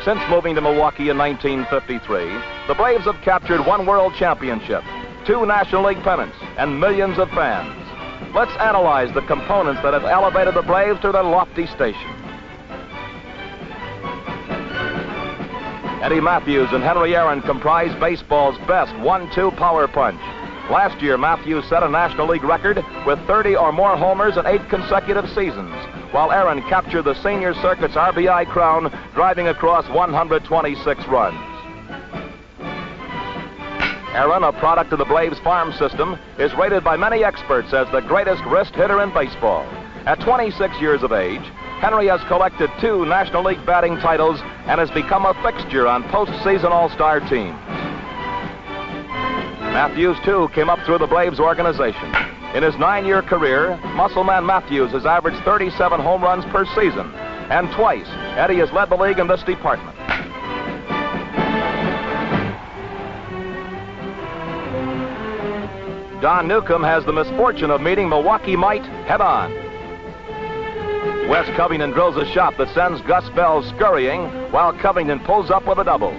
Since moving to Milwaukee in 1953, the Braves have captured 1 world championship, 2 National League pennants, and millions of fans. Let's analyze the components that have elevated the Braves to their lofty station. Eddie Matthews and Henry Aaron comprise baseball's best 1-2 power punch. Last year, Matthews set a National League record with 30 or more homers in 8 consecutive seasons, while Aaron captured the senior circuit's RBI crown, driving across 126 runs. Aaron, a product of the Braves farm system, is rated by many experts as the greatest wrist hitter in baseball. At 26 years of age, Henry has collected 2 National League batting titles and has become a fixture on postseason all-star teams. Matthews, too, came up through the Braves organization. In his 9-year career, Muscleman Matthews has averaged 37 home runs per season, and twice Eddie has led the league in this department. Don Newcomb has the misfortune of meeting Milwaukee might head-on. Wes Covington drills a shot that sends Gus Bell scurrying, while Covington pulls up with a double.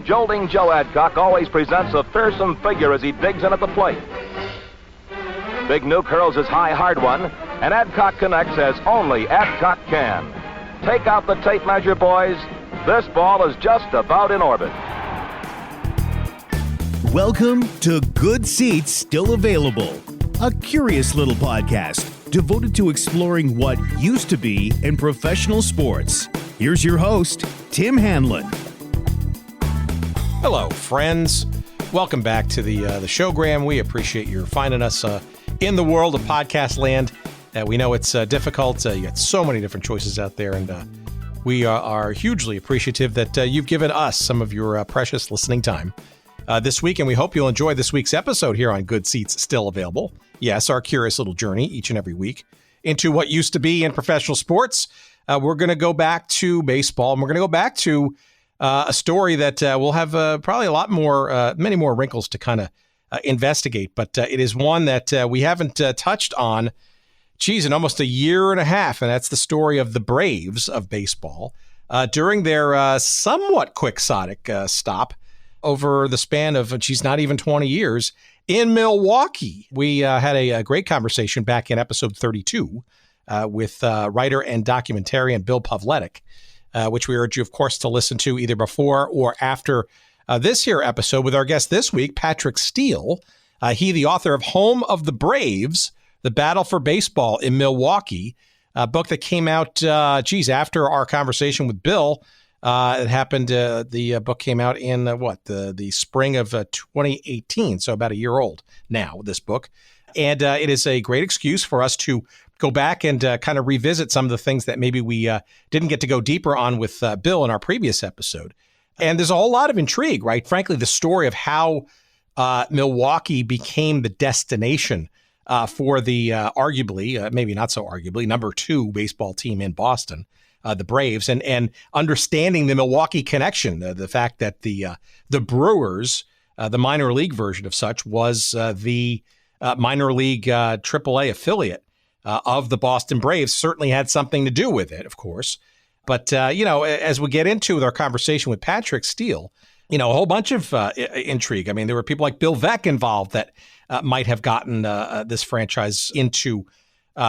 Jolting Joe Adcock always presents a fearsome figure as he digs in at the plate. Big Nuke hurls his high, hard one, and Adcock connects as only Adcock can. Take out the tape measure, boys. This ball is just about in orbit. Welcome to Good Seats Still Available, a curious little podcast devoted to exploring what used to be in professional sports. Here's your host, Tim Hanlon. Hello, friends. Welcome back to the showgram. We appreciate your finding us in the world of podcast land. We know it's difficult. You got so many different choices out there, and we are hugely appreciative that you've given us some of your precious listening time this week, and we hope you'll enjoy this week's episode here on Good Seats Still Available. Yes, our curious little journey each and every week into what used to be in professional sports. We're going to go back to baseball, and we're going to go back to a story that will have probably a lot more, many more wrinkles to kind of investigate, but it is one that we haven't touched on, in almost a year and a half, and that's the story of the Braves of baseball during their somewhat quixotic stop over the span of, not even 20 years in Milwaukee. We had a great conversation back in episode 32 with writer and documentarian Bill Pavletic, which we urge you, of course, to listen to either before or after this here episode with our guest this week, Patrick Steele. He, the author of Home of the Braves, The Battle for Baseball in Milwaukee, a book that came out, after our conversation with Bill. It happened, the book came out in, the spring of 2018, so about a year old now, this book. And it is a great excuse for us to go back and kind of revisit some of the things that maybe we didn't get to go deeper on with Bill in our previous episode. And there's a whole lot of intrigue, right? Frankly, the story of how Milwaukee became the destination for the arguably, maybe not so arguably, number 2 baseball team in Boston, the Braves, and understanding the Milwaukee connection, the fact that the Brewers, the minor league version of such, was the minor league AAA affiliate of the Boston Braves, certainly had something to do with it, of course. But, as we get into with our conversation with Patrick Steele, a whole bunch of intrigue. I mean, there were people like Bill Veeck involved that might have gotten this franchise into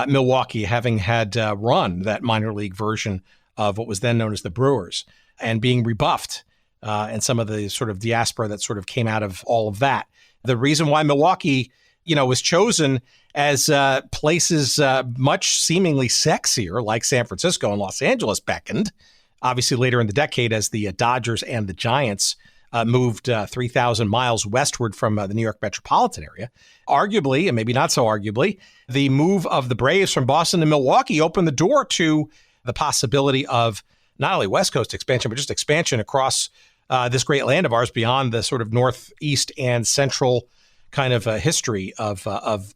Milwaukee, having had run that minor league version of what was then known as the Brewers, and being rebuffed, and some of the sort of diaspora that sort of came out of all of that. The reason why Milwaukee, was chosen as places much seemingly sexier, like San Francisco and Los Angeles, beckoned. Obviously, later in the decade, as the Dodgers and the Giants moved 3,000 miles westward from the New York metropolitan area. Arguably, and maybe not so arguably, the move of the Braves from Boston to Milwaukee opened the door to the possibility of not only West Coast expansion, but just expansion across this great land of ours beyond the sort of northeast and central kind of history of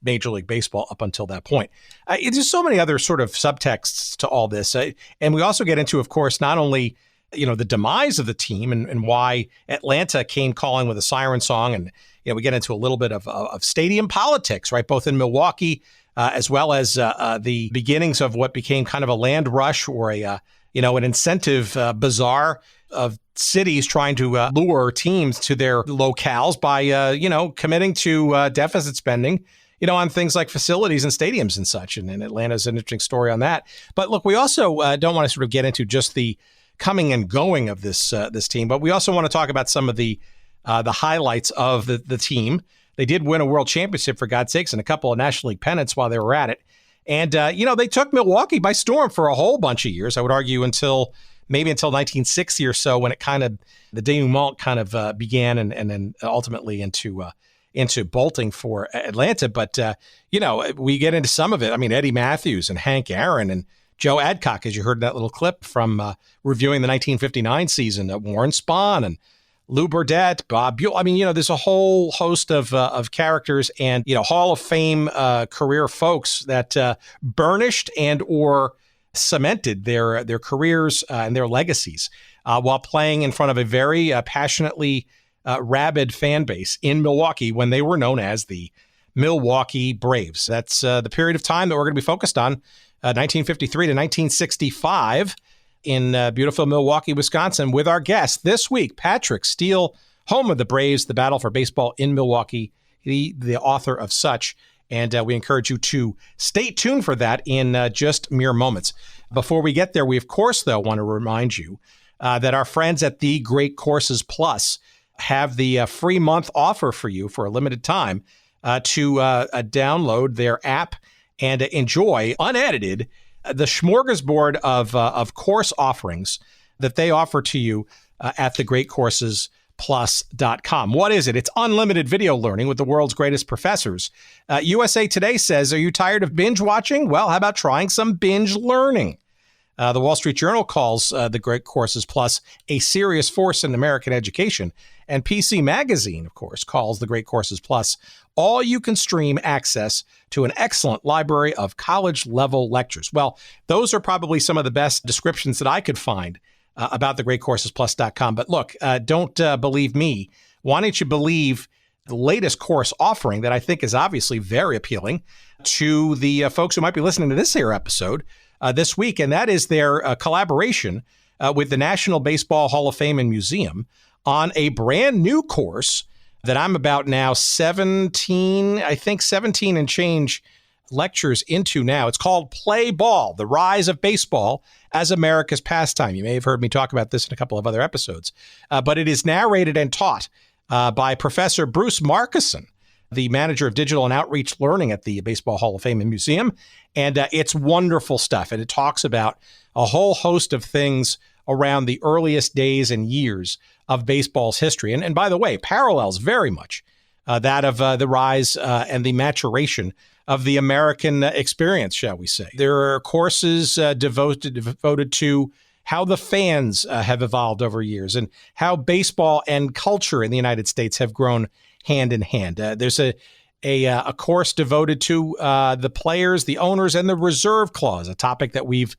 Major League Baseball up until that point. There's so many other sort of subtexts to all this. And we also get into, of course, not only the demise of the team and why Atlanta came calling with a siren song. And we get into a little bit of stadium politics, right? Both in Milwaukee as well as the beginnings of what became kind of a land rush or an incentive bazaar of cities trying to lure teams to their locales by, committing to deficit spending, on things like facilities and stadiums and such. And Atlanta's an interesting story on that. But look, we also don't want to sort of get into just the coming and going of this team, but we also want to talk about some of the highlights of the team. They did win a world championship, for God's sakes, and a couple of National League pennants while they were at it. And, they took Milwaukee by storm for a whole bunch of years, I would argue, until 1960 or so, when the denouement kind of began and then ultimately into bolting for Atlanta. But, we get into some of it. I mean, Eddie Matthews and Hank Aaron and Joe Adcock, as you heard in that little clip from reviewing the 1959 season, Warren Spahn and Lou Burdett, Bob Buell. I mean, there's a whole host of characters and, Hall of Fame career folks that burnished and or cemented their careers and their legacies while playing in front of a very passionately rabid fan base in Milwaukee when they were known as the Milwaukee Braves. That's the period of time that we're going to be focused on, 1953 to 1965. In beautiful Milwaukee, Wisconsin, with our guest this week, Patrick Steele, home of the Braves, the battle for baseball in Milwaukee, the author of such. And we encourage you to stay tuned for that in just mere moments. Before we get there, we, of course, though, want to remind you that our friends at The Great Courses Plus have the free month offer for you for a limited time to download their app and enjoy unedited the smorgasbord of course offerings that they offer to you at thegreatcoursesplus.com. What is it? It's unlimited video learning with the world's greatest professors. USA Today says, are you tired of binge watching? Well, how about trying some binge learning? The Wall Street Journal calls the Great Courses Plus a serious force in American education. And PC Magazine, of course, calls the Great Courses Plus all-you-can-stream access to an excellent library of college-level lectures. Well, those are probably some of the best descriptions that I could find about the greatcoursesplus.com. But look, don't believe me. Why don't you believe the latest course offering that I think is obviously very appealing to the folks who might be listening to this here episode this week, and that is their collaboration with the National Baseball Hall of Fame and Museum on a brand new course that I'm about now 17 and change lectures into now. It's called Play Ball, The Rise of Baseball as America's Pastime. You may have heard me talk about this in a couple of other episodes, but it is narrated and taught by Professor Bruce Markison, the manager of digital and outreach learning at the Baseball Hall of Fame and Museum. And it's wonderful stuff. And it talks about a whole host of things around the earliest days and years of baseball's history. And by the way, parallels very much that of the rise and the maturation of the American experience, shall we say. There are courses devoted to how the fans have evolved over years and how baseball and culture in the United States have grown hand in hand. There's a course devoted to the players, the owners, and the reserve clause, a topic that we've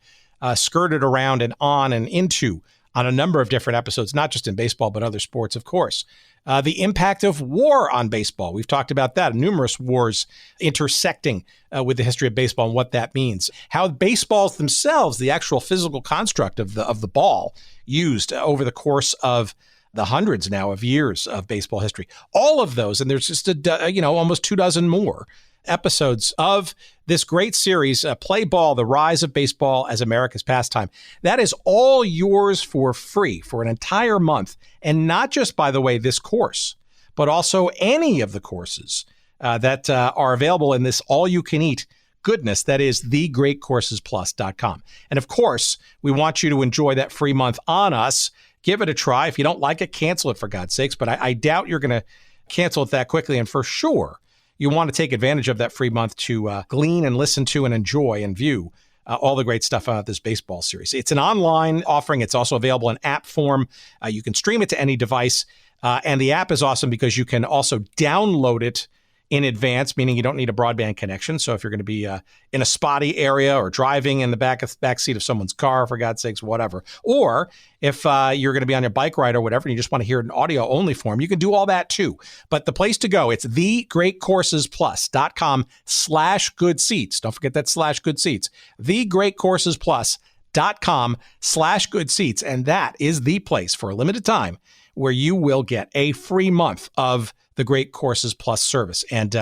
skirted around and on and into on a number of different episodes, not just in baseball, but other sports, of course. The impact of war on baseball. We've talked about that, numerous wars intersecting with the history of baseball and what that means. How baseballs themselves, the actual physical construct of the ball used over the course of the hundreds now of years of baseball history. All of those, and there's just almost 24 more episodes of this great series, Play Ball, The Rise of Baseball as America's Pastime. That is all yours for free for an entire month. And not just, by the way, this course, but also any of the courses that are available in this all-you-can-eat goodness that is thegreatcoursesplus.com. And of course, we want you to enjoy that free month on us. Give it a try. If you don't like it, cancel it, for God's sakes. But I doubt you're going to cancel it that quickly. And for sure, you want to take advantage of that free month to glean and listen to and enjoy and view all the great stuff about this baseball series. It's an online offering. It's also available in app form. You can stream it to any device. And the app is awesome because you can also download it in advance, meaning you don't need a broadband connection. So if you're going to be in a spotty area or driving in the back seat of someone's car, for God's sakes, whatever, or if you're going to be on your bike ride or whatever, and you just want to hear it in audio only form, you can do all that too. But the place to go, it's thegreatcoursesplus.com/good seats. Don't forget that /good seats. thegreatcoursesplus.com/good seats. And that is the place for a limited time where you will get a free month of the Great Courses Plus service. And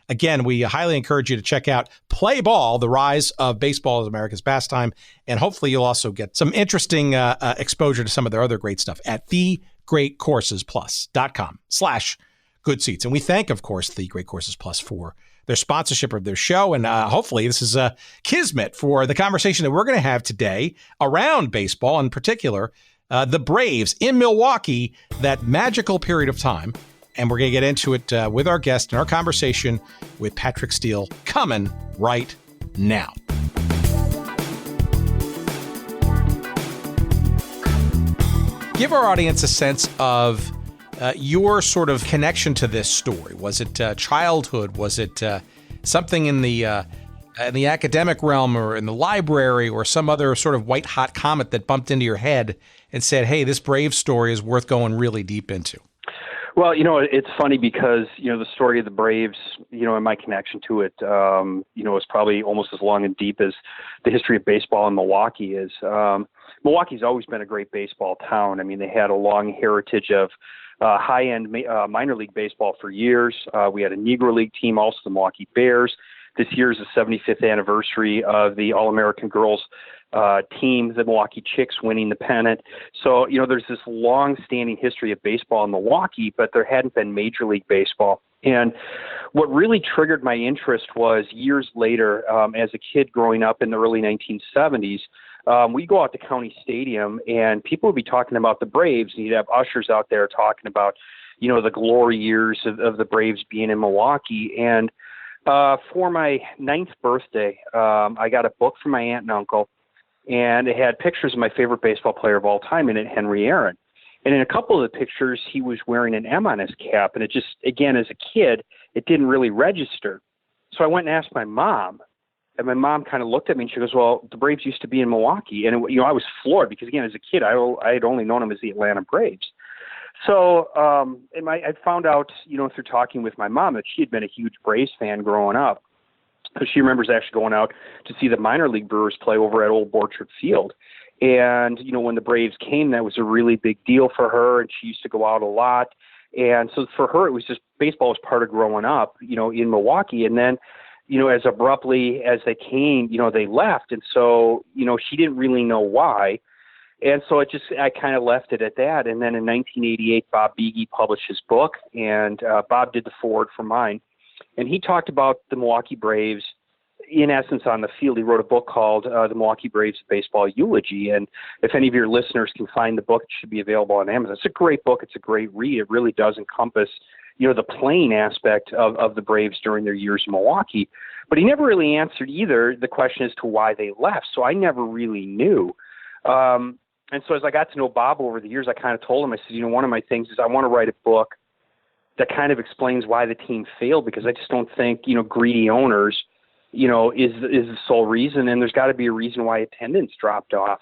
again, we highly encourage you to check out Play Ball, the rise of baseball as America's pastime. And hopefully you'll also get some interesting exposure to some of their other great stuff at thegreatcoursesplus.com/good seats. And we thank, of course, the Great Courses Plus for their sponsorship of their show. And hopefully this is a kismet for the conversation that we're going to have today around baseball, in particular, the Braves in Milwaukee, that magical period of time. And we're going to get into it with our guest and our conversation with Patrick Steele coming right now. Give our audience a sense of your sort of connection to this story. Was it childhood? Was it something in the academic realm or in the library or some other sort of white hot comet that bumped into your head and said, hey, this Braves story is worth going really deep into? Well, it's funny because, the story of the Braves, and my connection to it, is probably almost as long and deep as the history of baseball in Milwaukee is. Milwaukee's always been a great baseball town. I mean, they had a long heritage of high-end minor league baseball for years. We had a Negro League team, also the Milwaukee Bears. This year is the 75th anniversary of the All-American girls team, the Milwaukee Chicks, winning the pennant. So, there's this long-standing history of baseball in Milwaukee, but there hadn't been Major League Baseball. And what really triggered my interest was years later, as a kid growing up in the early 1970s, we go out to County Stadium and people would be talking about the Braves, and you'd have ushers out there talking about, the glory years of the Braves being in Milwaukee. And for my 9th birthday, I got a book from my aunt and uncle, and it had pictures of my favorite baseball player of all time in it, Henry Aaron. And in a couple of the pictures, he was wearing an M on his cap, and it just, again, as a kid, it didn't really register. So I went and asked my mom, and my mom kind of looked at me, and she goes, well, the Braves used to be in Milwaukee. And, I was floored because, again, as a kid, I had only known them as the Atlanta Braves. So I found out, through talking with my mom that she had been a huge Braves fan growing up. So she remembers actually going out to see the minor league Brewers play over at Old Borchard Field. And, when the Braves came, that was a really big deal for her, and she used to go out a lot. And so for her, it was just baseball was part of growing up, in Milwaukee. And then, as abruptly as they came, they left. And so, she didn't really know why. And so I kind of left it at that. And then in 1988, Bob Beege published his book, and Bob did the foreword for mine. And he talked about the Milwaukee Braves, in essence, on the field. He wrote a book called The Milwaukee Braves Baseball Eulogy. And if any of your listeners can find the book, it should be available on Amazon. It's a great book. It's a great read. It really does encompass, the playing aspect of the Braves during their years in Milwaukee. But he never really answered either the question as to why they left. So I never really knew. And so as I got to know Bob over the years, I kind of told him, I said, one of my things is I want to write a book that kind of explains why the team failed, because I just don't think, greedy owners, is the sole reason. And there's got to be a reason why attendance dropped off.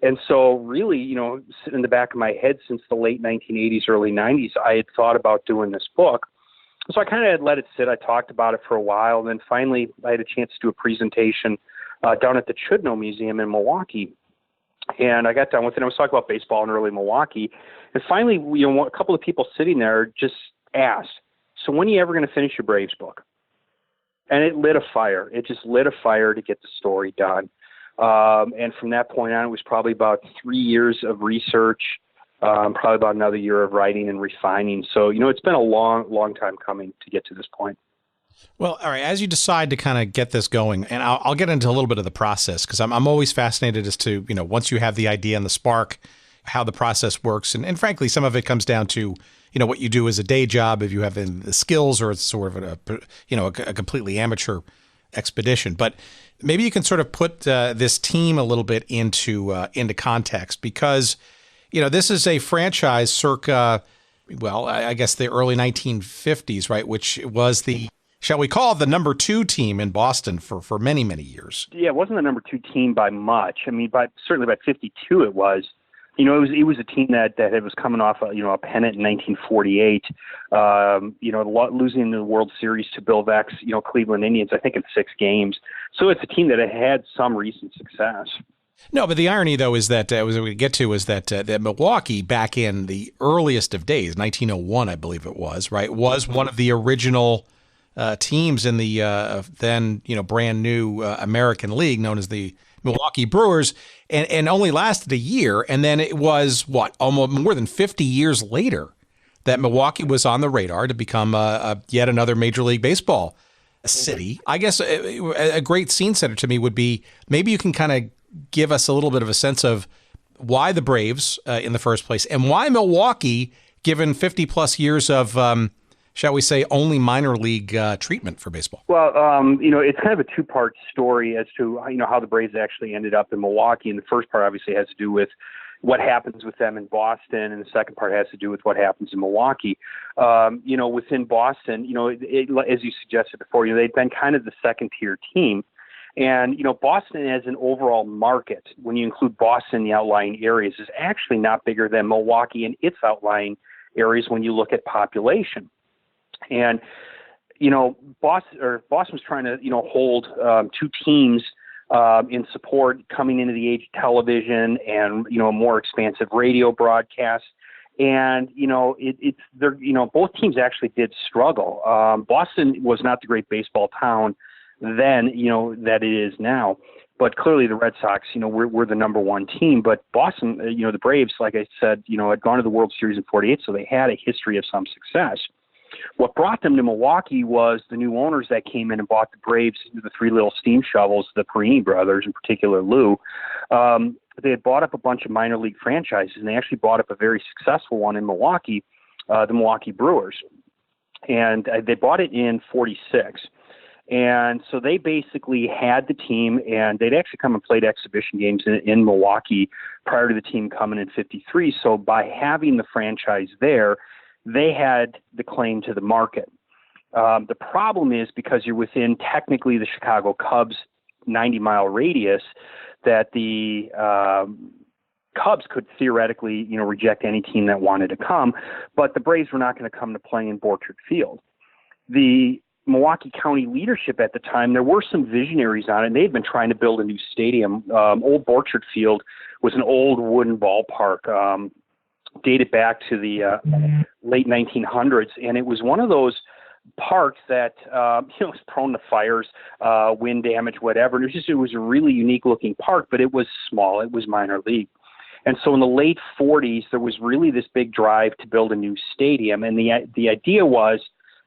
And so really, sitting in the back of my head since the late 1980s, early 90s, I had thought about doing this book. So I kind of had let it sit. I talked about it for a while. And then finally, I had a chance to do a presentation down at the Chudno Museum in Milwaukee. And I got done with it. I was talking about baseball in early Milwaukee. And finally, a couple of people sitting there just asked, so when are you ever going to finish your Braves book? And it lit a fire. It just lit a fire to get the story done. And from that point on, it was probably about 3 years of research, probably about another year of writing and refining. So, it's been a long, long time coming to get to this point. Well, all right. As you decide to kind of get this going, and I'll get into a little bit of the process, because I'm always fascinated as to, once you have the idea and the spark, how the process works. And frankly, some of it comes down to, what you do as a day job, if you have the skills, or it's sort of a completely amateur expedition. But maybe you can sort of put this team a little bit into context, because, this is a franchise circa, well, I guess the early 1950s, right, which was the shall we call it, the number 2 team in Boston for many, many years. Yeah, it wasn't the number 2 team by much. I mean, certainly by 52 it was. You know, it was a team that was coming off a pennant in 1948. Losing the World Series to Bill Veck's Cleveland Indians, I think in 6 games. So it's a team that had some recent success. No, but the irony, though, is that that Milwaukee, back in the earliest of days, 1901, I believe it was, right, was one of the original teams in the then brand new American League known as the Milwaukee Brewers, and only lasted a year. And then it was almost more than 50 years later that Milwaukee was on the radar to become yet another Major League Baseball city. I guess a great scene setter to me would be, maybe you can kind of give us a little bit of a sense of why the Braves in the first place, and why Milwaukee, given 50 plus years of, shall we say, only minor league treatment for baseball. Well, it's kind of a 2-part story as to, how the Braves actually ended up in Milwaukee. And the first part obviously has to do with what happens with them in Boston, and the second part has to do with what happens in Milwaukee. Within Boston, as you suggested before, they'd been kind of the second-tier team. And, Boston as an overall market, when you include Boston in the outlying areas, is actually not bigger than Milwaukee and its outlying areas when you look at population. And, Boston was trying to, hold 2 teams in support coming into the age of television and, a more expansive radio broadcast. And, both teams actually did struggle. Boston was not the great baseball town then, that it is now. But clearly the Red Sox, we're the number 1 team. But Boston, the Braves, like I said, had gone to the World Series in 48, so they had a history of some success. What brought them to Milwaukee was the new owners that came in and bought the Braves, the 3 little steam shovels, the Perini brothers, in particular Lou. They had bought up a bunch of minor league franchises, and they actually bought up a very successful one in Milwaukee, the Milwaukee Brewers. And they bought it in 46. And so they basically had the team, and they'd actually come and played exhibition games in Milwaukee prior to the team coming in 53. So by having the franchise there, they had the claim to the market. The problem is, because you're within technically the Chicago Cubs 90-mile radius, that the Cubs could theoretically, reject any team that wanted to come, but the Braves were not going to come to play in Borchard Field. The Milwaukee County leadership at the time, there were some visionaries on it, and they'd been trying to build a new stadium. Old Borchard Field was an old wooden ballpark, dated back to the late 1900s, and it was one of those parks that was prone to fires, wind damage, whatever. And it was a really unique looking park, but it was small. It was minor league. And so in the late 40s, there was really this big drive to build a new stadium, and the idea was,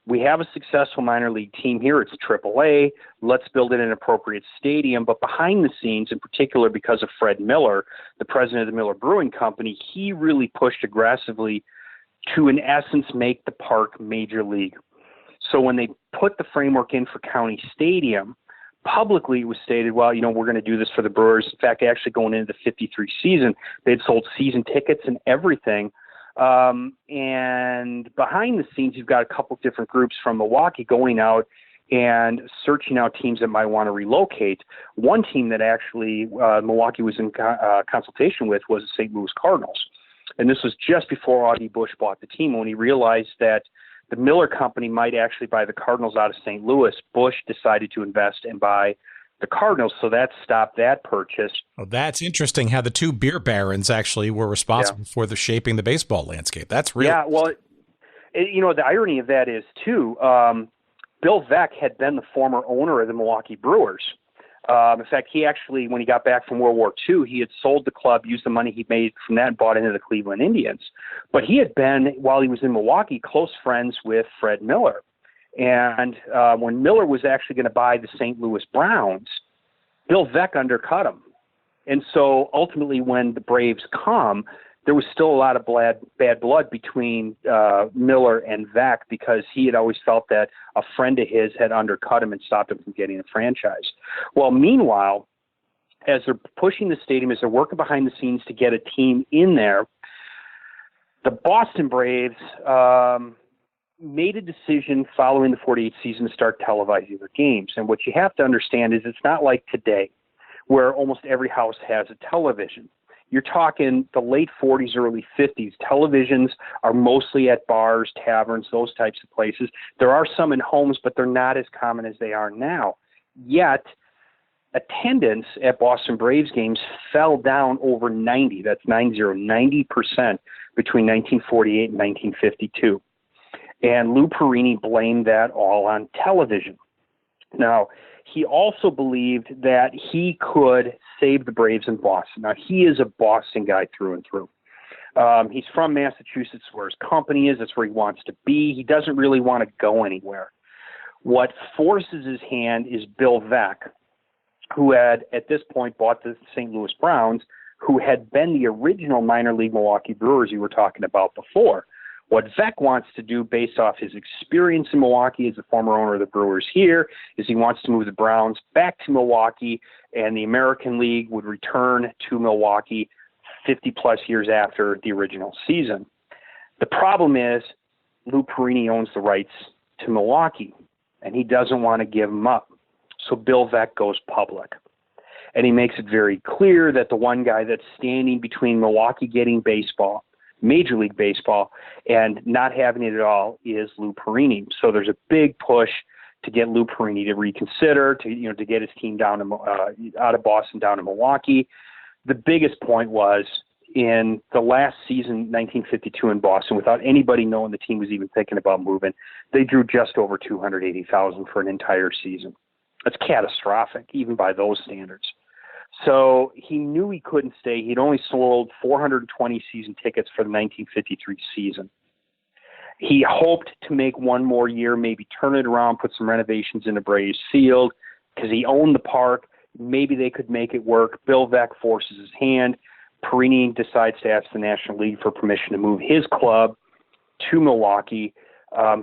we have a successful minor league team here. It's AAA. Let's build it in an appropriate stadium. But behind the scenes, in particular because of Fred Miller, the president of the Miller Brewing Company, he really pushed aggressively to, in essence, make the park major league. So when they put the framework in for County Stadium, publicly it was stated, well, we're going to do this for the Brewers. In fact, actually going into the 53 season, they'd sold season tickets and everything. And behind the scenes, you've got a couple different groups from Milwaukee going out and searching out teams that might want to relocate. One team that actually Milwaukee was in consultation with was the St. Louis Cardinals. And this was just before Audie Bush bought the team. When he realized that the Miller Company might actually buy the Cardinals out of St. Louis, Bush decided to invest and buy the Cardinals, so that stopped that purchase. Well, that's interesting how the 2 beer barons actually were responsible for the shaping the baseball landscape. That's real. Yeah, well, the irony of that is, too, Bill Veck had been the former owner of the Milwaukee Brewers. In fact, he actually, when he got back from World War II, he had sold the club, used the money he made from that, and bought into the Cleveland Indians. But he had been, while he was in Milwaukee, close friends with Fred Miller. And when Miller was actually going to buy the St. Louis Browns, Bill Veck undercut him. And so ultimately when the Braves come, there was still a lot of bad blood between Miller and Veck, because he had always felt that a friend of his had undercut him and stopped him from getting a franchise. Well, meanwhile, as they're pushing the stadium, as they're working behind the scenes to get a team in there, the Boston Braves made a decision following the 48 season to start televising their games. And what you have to understand is it's not like today where almost every house has a television. You're talking the late 40s, early 50s. Televisions are mostly at bars, taverns, those types of places. There are some in homes, but they're not as common as they are now. Yet, attendance at Boston Braves games fell down over 90%. That's 90% between 1948 and 1952. And Lou Perini blamed that all on television. Now, he also believed that he could save the Braves in Boston. Now, he is a Boston guy through and through. He's from Massachusetts, where his company is. That's where he wants to be. He doesn't really want to go anywhere. What forces his hand is Bill Veeck, who had, at this point, bought the St. Louis Browns, who had been the original minor league Milwaukee Brewers you were talking about before. What Veeck wants to do, based off his experience in Milwaukee as the former owner of the Brewers here, is he wants to move the Browns back to Milwaukee, and the American League would return to Milwaukee 50-plus years after the original season. The problem is Lou Perini owns the rights to Milwaukee, and he doesn't want to give them up. So Bill Veeck goes public. And he makes it very clear that the one guy that's standing between Milwaukee getting baseball, Major League Baseball, and not having it at all is Lou Perini. So there's a big push to get Lou Perini to reconsider, to get his team down to, out of Boston down to Milwaukee. The biggest point was in the last season, 1952 in Boston, without anybody knowing the team was even thinking about moving, they drew just over 280,000 for an entire season. That's catastrophic, even by those standards. So he knew he couldn't stay. He'd only sold 420 season tickets for the 1953 season. He hoped to make one more year, maybe turn it around, put some renovations into Braves Field, because he owned the park. Maybe they could make it work. Bill Veeck forces his hand. Perini decides to ask the National League for permission to move his club to Milwaukee.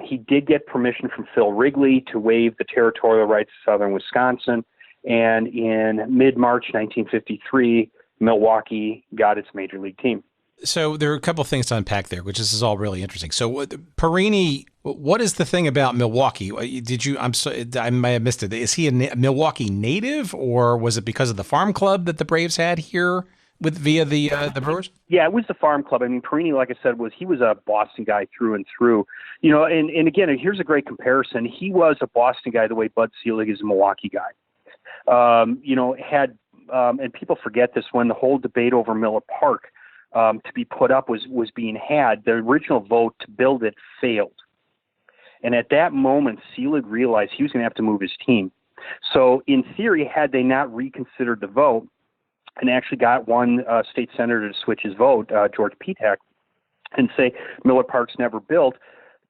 He did get permission from Phil Wrigley to waive the territorial rights of southern Wisconsin. And in mid-March 1953, Milwaukee got its major league team. So there are a couple of things to unpack there, which this is all really interesting. So Perini, what is the thing about Milwaukee? I may have missed it. Is he a Milwaukee native, or was it because of the farm club that the Braves had here via the Brewers? Yeah, it was the farm club. I mean, Perini, like I said, he was a Boston guy through and through. And again, here's a great comparison. He was a Boston guy the way Bud Selig is a Milwaukee guy. And people forget this, when the whole debate over Miller Park to be put up was being had, the original vote to build it failed. And at that moment, Selig realized he was going to have to move his team. So in theory, had they not reconsidered the vote and actually got one state senator to switch his vote, George Petak, and say Miller Park's never built,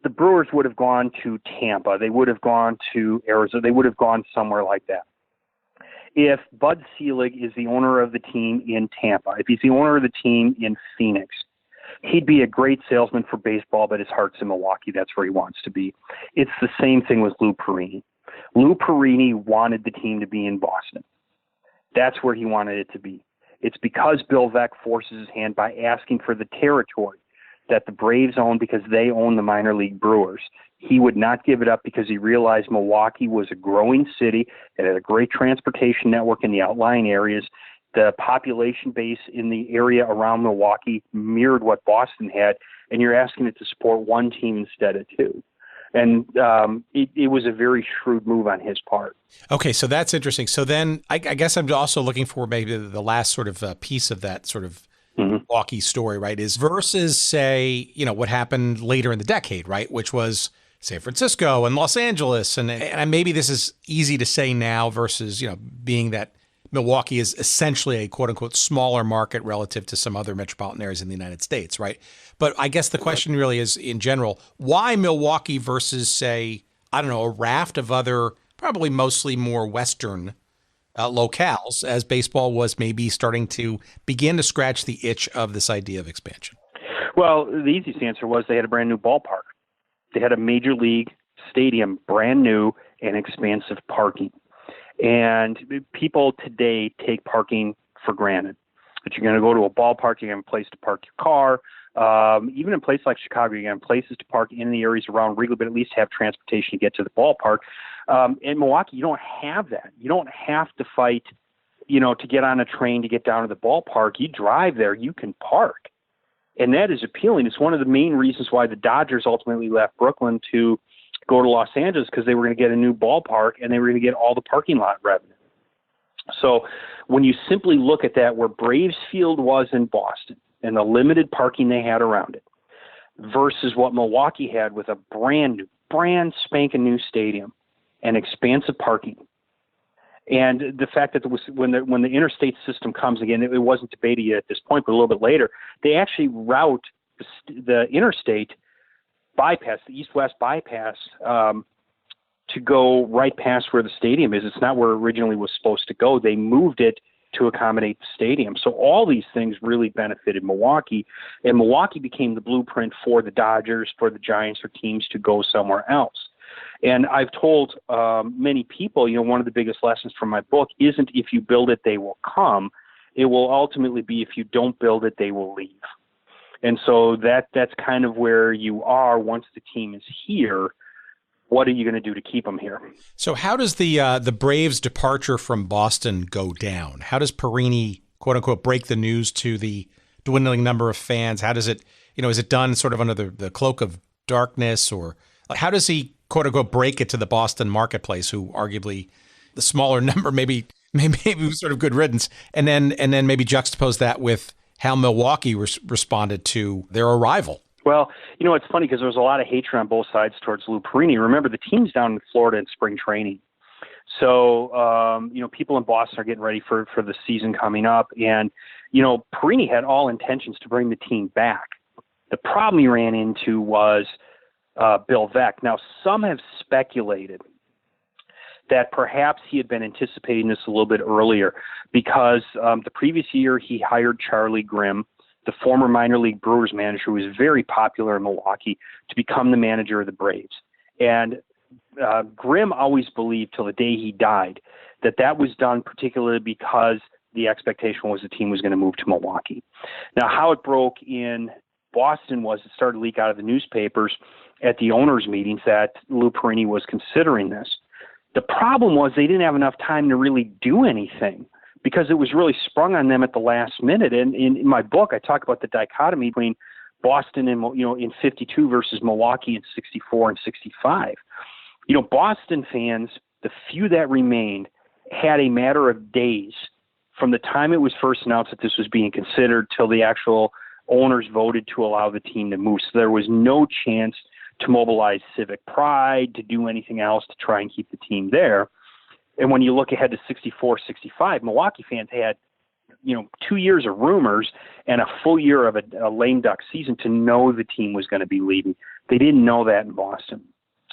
the Brewers would have gone to Tampa. They would have gone to Arizona. They would have gone somewhere like that. If Bud Selig is the owner of the team in Tampa, if he's the owner of the team in Phoenix, he'd be a great salesman for baseball, but his heart's in Milwaukee. That's where he wants to be. It's the same thing with Lou Perini. Lou Perini wanted the team to be in Boston. That's where he wanted it to be. It's because Bill Veeck forces his hand by asking for the territory that the Braves own, because they own the minor league Brewers. He would not give it up because he realized Milwaukee was a growing city. It had a great transportation network in the outlying areas. The population base in the area around Milwaukee mirrored what Boston had, and you're asking it to support one team instead of two. And it was a very shrewd move on his part. Okay, so that's interesting. So then I guess I'm also looking for maybe the last sort of piece of that sort of Milwaukee story, right, is versus, say, what happened later in the decade, right, which was San Francisco and Los Angeles. And maybe this is easy to say now versus, being that Milwaukee is essentially a quote unquote smaller market relative to some other metropolitan areas in the United States, right? But I guess the question really is, in general, why Milwaukee versus, say, I don't know, a raft of other, probably mostly more Western locales, as baseball was maybe starting to begin to scratch the itch of this idea of expansion? Well, the easiest answer was they had a brand new ballpark. They had a major league stadium, brand new and expansive parking. And people today take parking for granted. That you're going to go to a ballpark, you have a place to park your car, Even in places like Chicago, again, places to park in the areas around Wrigley, but at least have transportation to get to the ballpark. In Milwaukee, you don't have that. You don't have to fight, to get on a train to get down to the ballpark. You drive there, you can park. And that is appealing. It's one of the main reasons why the Dodgers ultimately left Brooklyn to go to Los Angeles, because they were going to get a new ballpark and they were going to get all the parking lot revenue. So when you simply look at that, where Braves Field was in Boston and the limited parking they had around it versus what Milwaukee had with a brand spanking new stadium and expansive parking. And the fact that when the interstate system comes again, it wasn't debated yet at this point, but a little bit later, they actually route the interstate bypass, the east-west bypass, to go right past where the stadium is. It's not where it originally was supposed to go. They moved it to accommodate the stadium. So all these things really benefited Milwaukee, and Milwaukee became the blueprint for the Dodgers, for the Giants, for teams to go somewhere else. And I've told many people, one of the biggest lessons from my book isn't if you build it, they will come. It will ultimately be if you don't build it, they will leave. And so that's kind of where you are once the team is here. What are you going to do to keep them here? So how does the Braves' departure from Boston go down? How does Perini, quote unquote, break the news to the dwindling number of fans? How does it, is it done sort of under the cloak of darkness, or how does he, quote unquote, break it to the Boston marketplace, who arguably the smaller number maybe was sort of good riddance, and then maybe juxtapose that with how Milwaukee responded to their arrival? Well, it's funny because there was a lot of hatred on both sides towards Lou Perini. Remember, the team's down in Florida in spring training. So, people in Boston are getting ready for the season coming up. And, Perini had all intentions to bring the team back. The problem he ran into was Bill Veeck. Now, some have speculated that perhaps he had been anticipating this a little bit earlier because the previous year he hired Charlie Grimm, the former minor league Brewers manager, who was very popular in Milwaukee, to become the manager of the Braves. And Grimm always believed till the day he died that was done particularly because the expectation was the team was going to move to Milwaukee. Now, how it broke in Boston was it started to leak out of the newspapers at the owners' meetings that Lou Perini was considering this. The problem was they didn't have enough time to really do anything, because it was really sprung on them at the last minute. And in my book, I talk about the dichotomy between Boston and, in 52 versus Milwaukee in 64 and 65. Boston fans, the few that remained, had a matter of days from the time it was first announced that this was being considered till the actual owners voted to allow the team to move. So there was no chance to mobilize civic pride, to do anything else to try and keep the team there. And when you look ahead to 64, 65, Milwaukee fans had, 2 years of rumors and a full year of a lame duck season to know the team was going to be leaving. They didn't know that in Boston.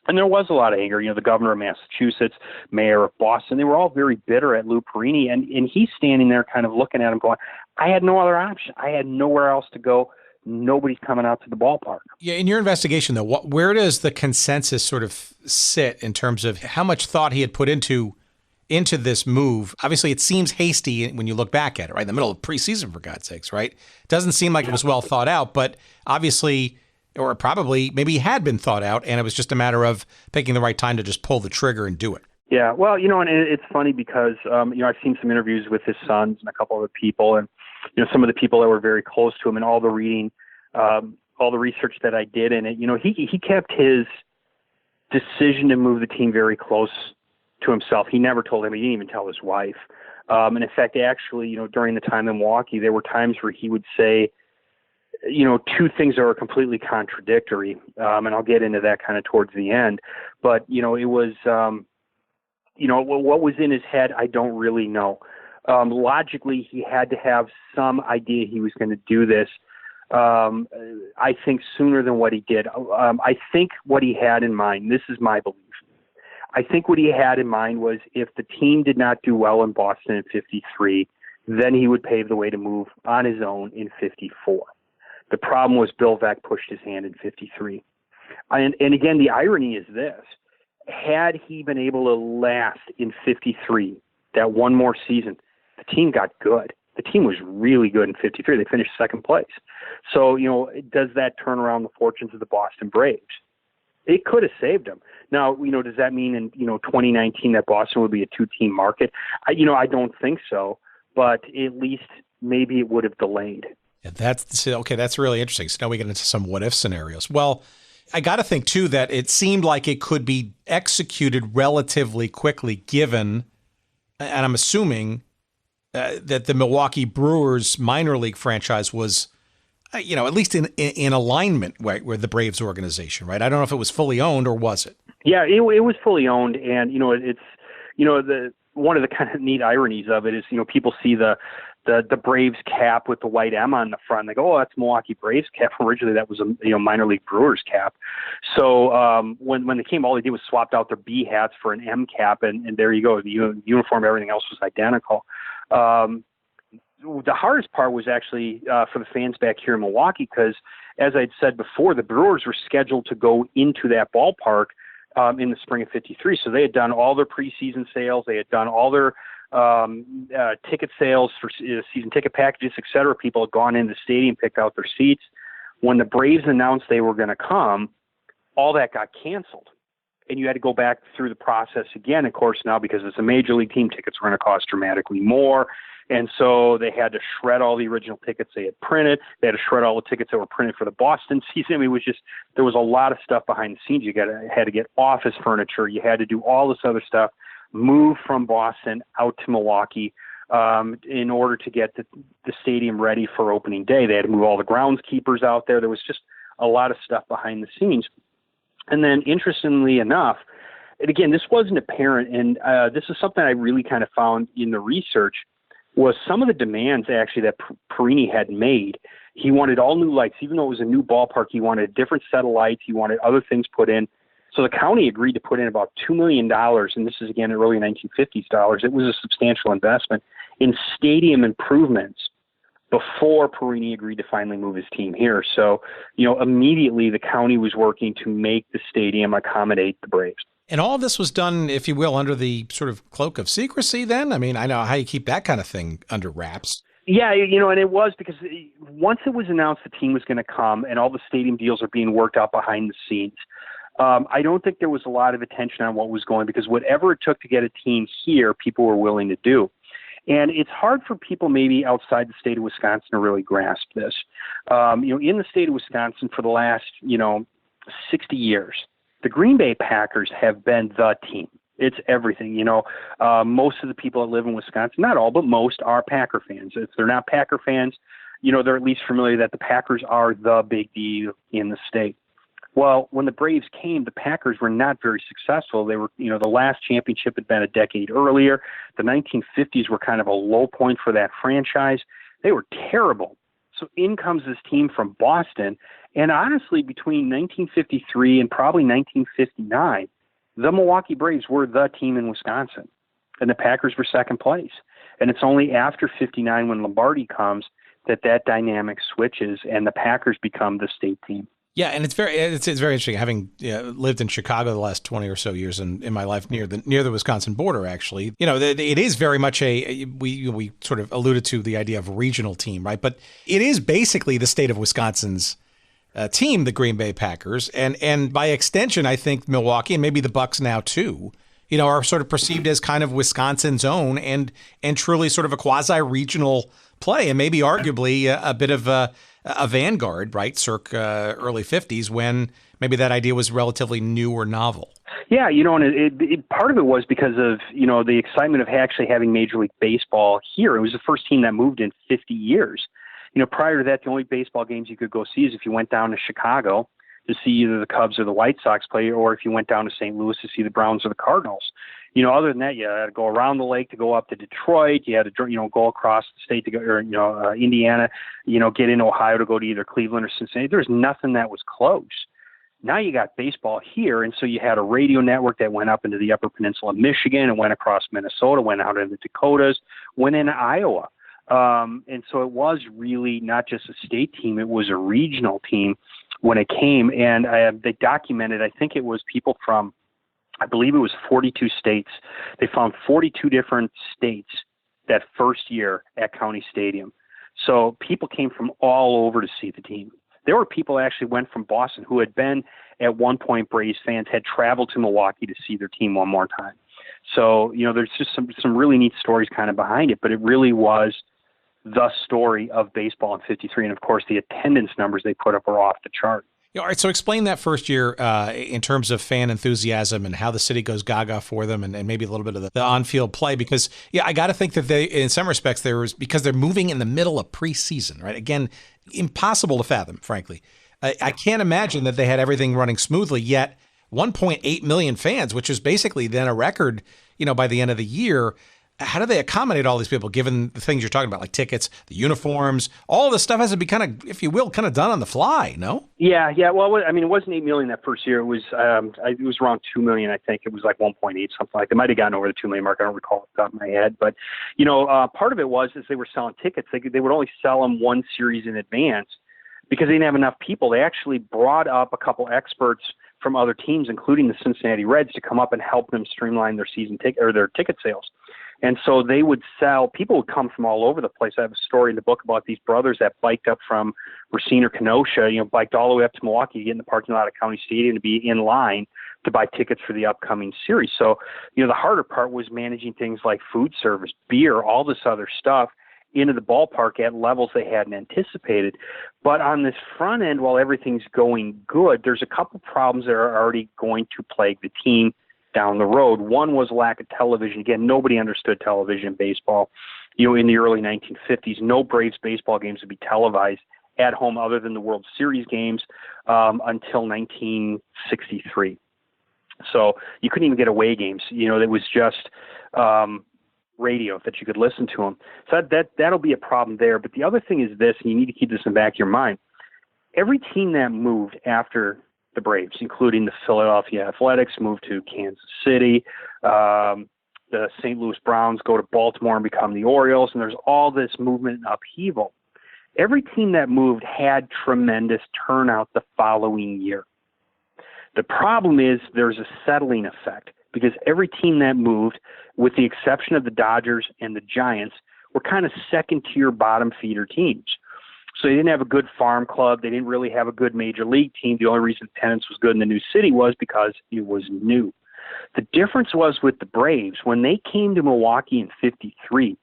And there was a lot of anger. The governor of Massachusetts, mayor of Boston, they were all very bitter at Lou Perini. And he's standing there kind of looking at him going, I had no other option. I had nowhere else to go. Nobody's coming out to the ballpark. Yeah, in your investigation, though, where does the consensus sort of sit in terms of how much thought he had put into this move? Obviously, it seems hasty when you look back at it, right? In the middle of preseason, for God's sakes, right? It doesn't seem like it was well thought out, but obviously, or probably, maybe it had been thought out, and it was just a matter of picking the right time to just pull the trigger and do it. Yeah, well, and it's funny because, I've seen some interviews with his sons and a couple other people, and, some of the people that were very close to him, and all the reading, all the research that I did in it, he kept his decision to move the team very close to himself. He never told him. He didn't even tell his wife. And in fact, actually, during the time in Milwaukee, there were times where he would say, two things that are completely contradictory. And I'll get into that kind of towards the end. But, it was, what was in his head, I don't really know. Logically, he had to have some idea he was going to do this. I think sooner than what he did. I think what he had in mind, this is my belief, I think what he had in mind was if the team did not do well in Boston in 53, then he would pave the way to move on his own in 54. The problem was Bill Veeck pushed his hand in 53. And again, the irony is this. Had he been able to last in 53, that one more season, the team got good. the team was really good in 53. They finished second place. So, does that turn around the fortunes of the Boston Braves? It could have saved them. Now, does that mean in, 2019 that Boston would be a two-team market? I don't think so, but at least maybe it would have delayed. Yeah, that's really interesting. So now we get into some what-if scenarios. Well, I got to think, too, that it seemed like it could be executed relatively quickly given, and I'm assuming that the Milwaukee Brewers minor league franchise was, at least in alignment with the Braves organization, right? I don't know if it was fully owned or was it? Yeah, it was fully owned. And, it's, one of the kind of neat ironies of it is, people see the Braves cap with the white M on the front. They go, oh, that's Milwaukee Braves cap. Originally, that was a minor league Brewers cap. So when they came, all they did was swapped out their B hats for an M cap, and there you go. The uniform, everything else was identical. The hardest part was actually for the fans back here in Milwaukee because, as I'd said before, the Brewers were scheduled to go into that ballpark in the spring of 53. So they had done all their preseason sales. They had done all their ticket sales for season ticket packages, et cetera. People had gone into the stadium, picked out their seats. When the Braves announced they were going to come, all that got canceled. And you had to go back through the process again, of course, now because it's a major league team, tickets were going to cost dramatically more. And so they had to shred all the original tickets they had printed. They had to shred all the tickets that were printed for the Boston season. I mean, it was just, there was a lot of stuff behind the scenes. You had to get office furniture. You had to do all this other stuff, move from Boston out to Milwaukee in order to get the stadium ready for opening day. They had to move all the groundskeepers out there. There was just a lot of stuff behind the scenes. And then, interestingly enough, and again, this wasn't apparent, and this is something I really kind of found in the research, was some of the demands actually that Perini had made. He wanted all new lights. Even though it was a new ballpark, he wanted a different set of lights. He wanted other things put in. So the county agreed to put in about $2 million, and this is, again, early 1950s dollars. It was a substantial investment in stadium improvements before Perini agreed to finally move his team here. So, immediately the county was working to make the stadium accommodate the Braves. And all of this was done, if you will, under the sort of cloak of secrecy then? I mean, I know how you keep that kind of thing under wraps. Yeah, and it was because once it was announced the team was going to come and all the stadium deals are being worked out behind the scenes, I don't think there was a lot of attention on what was going, because whatever it took to get a team here, people were willing to do. And it's hard for people maybe outside the state of Wisconsin to really grasp this. In the state of Wisconsin for the last, 60 years, the Green Bay Packers have been the team. It's everything. Most of the people that live in Wisconsin, not all, but most, are Packer fans. If they're not Packer fans, they're at least familiar that the Packers are the big deal in the state. Well, when the Braves came, the Packers were not very successful. They were, the last championship had been a decade earlier. The 1950s were kind of a low point for that franchise. They were terrible. So in comes this team from Boston. And honestly, between 1953 and probably 1959, the Milwaukee Braves were the team in Wisconsin, and the Packers were second place. And it's only after 59, when Lombardi comes, that dynamic switches and the Packers become the state team. Yeah, and it's very interesting, having lived in Chicago the last 20 or so years in my life near the Wisconsin border. Actually, it is very much we sort of alluded to the idea of regional team, right? But it is basically the state of Wisconsin's team, the Green Bay Packers, and by extension, I think Milwaukee and maybe the Bucks now too, are sort of perceived as kind of Wisconsin's own and truly sort of a quasi-regional play, and maybe arguably a bit of a vanguard, right, circa early 50s, when maybe that idea was relatively new or novel. Yeah, and part of it was because of, the excitement of actually having Major League Baseball here. It was the first team that moved in 50 years. Prior to that, the only baseball games you could go see is if you went down to Chicago to see either the Cubs or the White Sox play, or if you went down to St. Louis to see the Browns or the Cardinals. Other than that, you had to go around the lake to go up to Detroit. You had to, go across the state to go, or, Indiana, get in Ohio to go to either Cleveland or Cincinnati. There's nothing that was close. Now you got baseball here, and so you had a radio network that went up into the Upper Peninsula of Michigan and went across Minnesota, went out into the Dakotas, went into Iowa. And so it was really not just a state team, it was a regional team when it came. And they documented, I think it was people from, I believe it was 42 states. They found 42 different states that first year at County Stadium. So people came from all over to see the team. There were people that actually went from Boston who had been at one point Braves fans, had traveled to Milwaukee to see their team one more time. So, there's just some really neat stories kind of behind it, but it really was the story of baseball in 53. And of course, the attendance numbers they put up are off the chart. All right, so explain that first year in terms of fan enthusiasm and how the city goes gaga for them, and maybe a little bit of the on-field play. Because, I got to think that they, in some respects, because they're moving in the middle of preseason, right? Again, impossible to fathom, frankly. I can't imagine that they had everything running smoothly, yet 1.8 million fans, which is basically then a record, by the end of the year. How do they accommodate all these people, given the things you're talking about, like tickets, the uniforms, all this stuff has to be kind of, if you will, kind of done on the fly, no? Yeah. Well, it wasn't 8 million that first year. It was around 2 million, I think. It was like 1.8, something like that. It might have gotten over the 2 million mark. I don't recall off the top of my head. But, part of it was they were selling tickets. They would only sell them one series in advance because they didn't have enough people. They actually brought up a couple experts from other teams, including the Cincinnati Reds, to come up and help them streamline their their ticket sales. And so they would people would come from all over the place. I have a story in the book about these brothers that biked up from Racine or Kenosha, biked all the way up to Milwaukee to get in the parking lot of County Stadium to be in line to buy tickets for the upcoming series. So, the harder part was managing things like food service, beer, all this other stuff into the ballpark at levels they hadn't anticipated. But on this front end, while everything's going good, there's a couple problems that are already going to plague the team down the road. One was lack of television. Again, nobody understood television in baseball. In the early 1950s, no Braves baseball games would be televised at home other than the World Series games until 1963. So you couldn't even get away games. It was just radio that you could listen to them. So that'll be a problem there. But the other thing is this, and you need to keep this in the back of your mind. Every team that moved after the Braves, including the Philadelphia Athletics, moved to Kansas City. The St. Louis Browns go to Baltimore and become the Orioles, and there's all this movement and upheaval. Every team that moved had tremendous turnout the following year. The problem is there's a settling effect because every team that moved, with the exception of the Dodgers and the Giants, were kind of second-tier bottom feeder teams. So they didn't have a good farm club. They didn't really have a good major league team. The only reason attendance was good in the new city was because it was new. The difference was with the Braves, when they came to Milwaukee in 53,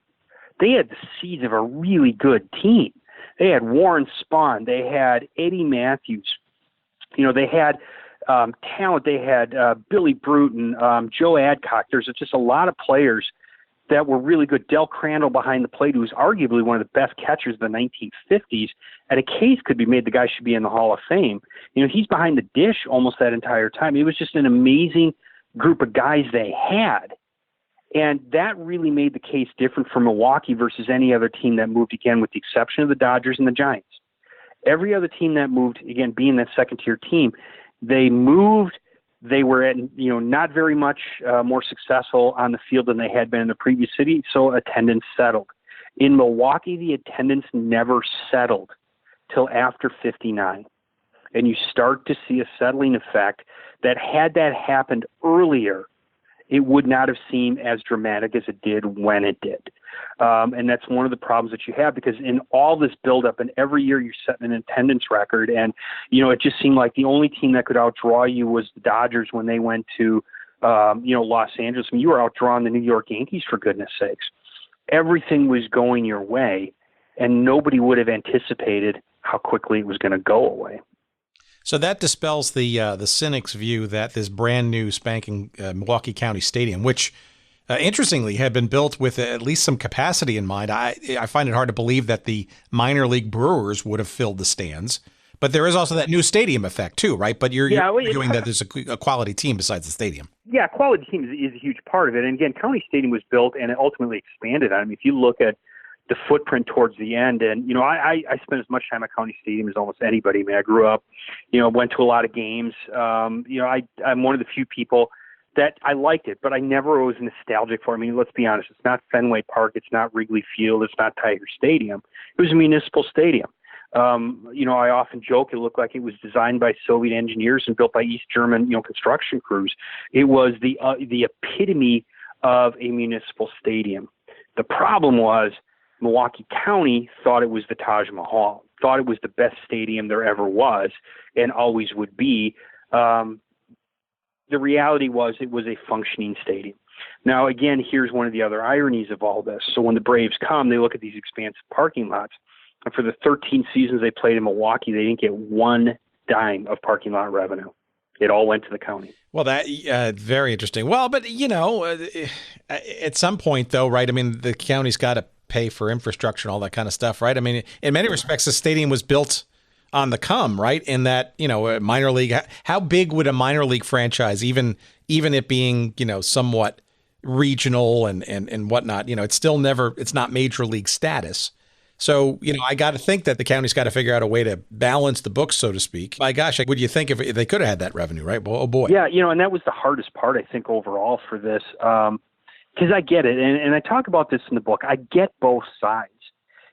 they had the seeds of a really good team. They had Warren Spahn. They had Eddie Matthews. They had talent. They had Billy Bruton, Joe Adcock. There's just a lot of players that were really good. Del Crandall behind the plate, who was arguably one of the best catchers of the 1950s, and a case could be made the guy should be in the Hall of Fame. He's behind the dish almost that entire time. It was just an amazing group of guys they had. And that really made the case different for Milwaukee versus any other team that moved, again, with the exception of the Dodgers and the Giants. Every other team that moved, again, being that second-tier team, they moved. They were not very much more successful on the field than they had been in the previous city, so attendance settled. In Milwaukee, the attendance never settled till after 59. And you start to see a settling effect that had that happened earlier, it would not have seemed as dramatic as it did when it did. And that's one of the problems that you have, because in all this buildup, and every year you're setting an attendance record, and it just seemed like the only team that could outdraw you was the Dodgers when they went to Los Angeles. I mean, you were outdrawing the New York Yankees, for goodness sakes. Everything was going your way, and nobody would have anticipated how quickly it was going to go away. So that dispels the cynic's view that this brand new spanking Milwaukee County Stadium, which interestingly had been built with at least some capacity in mind. I find it hard to believe that the minor league Brewers would have filled the stands, but there is also that new stadium effect too, right? But you're arguing that there's a quality team besides the stadium. Yeah, quality team is a huge part of it. And again, County Stadium was built and it ultimately expanded on it. I mean, if you look at the footprint towards the end, and I spent as much time at County Stadium as almost anybody. I mean, I grew up, went to a lot of games. I'm one of the few people that I liked it, but I never was nostalgic for it. I mean, let's be honest, it's not Fenway Park, it's not Wrigley Field, it's not Tiger Stadium. It was a municipal stadium. I often joke it looked like it was designed by Soviet engineers and built by East German, construction crews. It was the epitome of a municipal stadium. The problem was Milwaukee County thought it was the Taj Mahal, thought it was the best stadium there ever was and always would be. The reality was it was a functioning stadium. Now, again, here's one of the other ironies of all this. So when the Braves come, they look at these expansive parking lots. And for the 13 seasons they played in Milwaukee, they didn't get one dime of parking lot revenue. It all went to the county. Well, that very interesting. Well, but, at some point, though, right, I mean, the county's got to pay for infrastructure and all that kind of stuff, right? I mean, in many respects, the stadium was built on the come, right? In that, a minor league, how big would a minor league franchise, even it being, somewhat regional and whatnot, it's not major league status. So, I got to think that the county's got to figure out a way to balance the books, so to speak. My gosh, would you think if they could have had that revenue, right? Well, oh boy. Yeah, and that was the hardest part, I think, overall for this. Because I get it, and I talk about this in the book. I get both sides.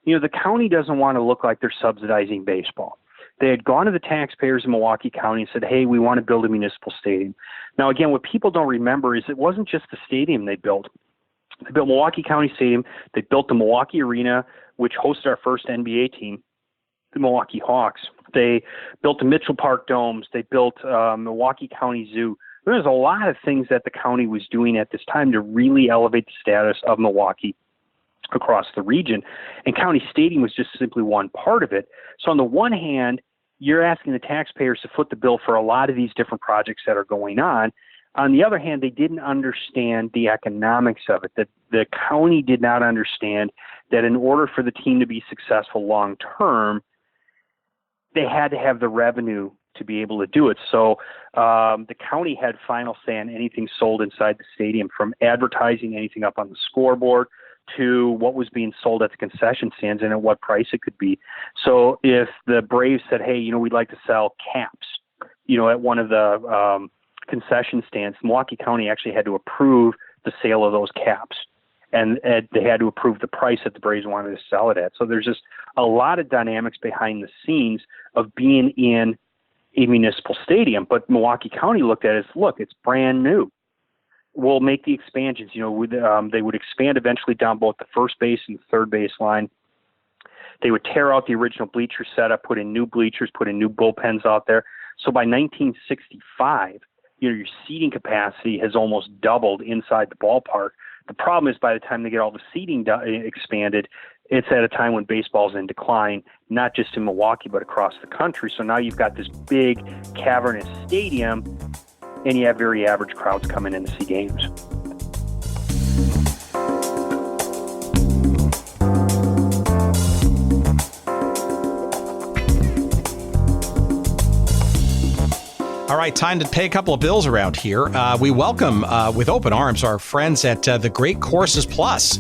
The county doesn't want to look like they're subsidizing baseball. They had gone to the taxpayers in Milwaukee County and said, hey, we want to build a municipal stadium. Now, again, what people don't remember is it wasn't just the stadium they built. They built Milwaukee County Stadium. They built the Milwaukee Arena, which hosted our first NBA team, the Milwaukee Hawks. They built the Mitchell Park domes. They built Milwaukee County Zoo. There's a lot of things that the county was doing at this time to really elevate the status of Milwaukee across the region. And County Stadium was just simply one part of it. So on the one hand, you're asking the taxpayers to foot the bill for a lot of these different projects that are going on. On the other hand, they didn't understand the economics of it. That the county did not understand that in order for the team to be successful long term, they had to have the revenue to be able to do it. So the county had final say on anything sold inside the stadium, from advertising anything up on the scoreboard to what was being sold at the concession stands and at what price it could be. So if the Braves said, hey, we'd like to sell caps, at one of the concession stands, Milwaukee County actually had to approve the sale of those caps. And they had to approve the price that the Braves wanted to sell it at. So there's just a lot of dynamics behind the scenes of being in a municipal stadium. But Milwaukee County looked at it as, look, it's brand new. We'll make the expansions. They would expand eventually down both the first base and the third base line. They would tear out the original bleacher setup, put in new bleachers, put in new bullpens out there. So by 1965, your seating capacity has almost doubled inside the ballpark. The problem is by the time they get all the seating expanded, it's at a time when baseball's in decline, not just in Milwaukee, but across the country. So now you've got this big cavernous stadium, and you have very average crowds coming in to see games. All right, time to pay a couple of bills around here. We welcome with open arms our friends at the Great Courses Plus.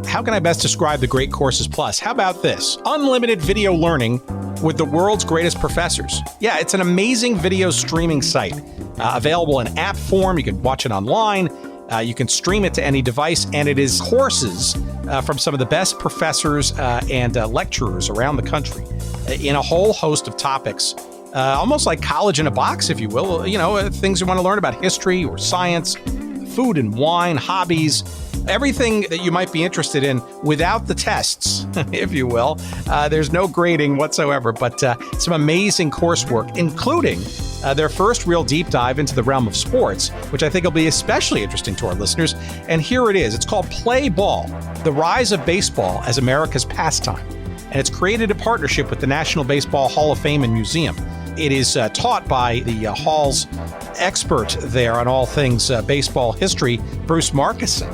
How can I best describe the Great Courses Plus? How about this? Unlimited video learning with the world's greatest professors. Yeah, it's an amazing video streaming site. Available in app form. You can watch it online. You can stream it to any device, and it is courses from some of the best professors and lecturers around the country in a whole host of topics. Almost like college in a box, if you will. Things you want to learn about history or science, food and wine, hobbies, everything that you might be interested in without the tests, if you will. There's no grading whatsoever, but some amazing coursework, including their first real deep dive into the realm of sports, which I think will be especially interesting to our listeners. And here it is. It's called Play Ball, The Rise of Baseball as America's Pastime. And it's created in partnership with the National Baseball Hall of Fame and Museum. It is taught by the Hall's expert there on all things baseball history, Bruce Marcuson.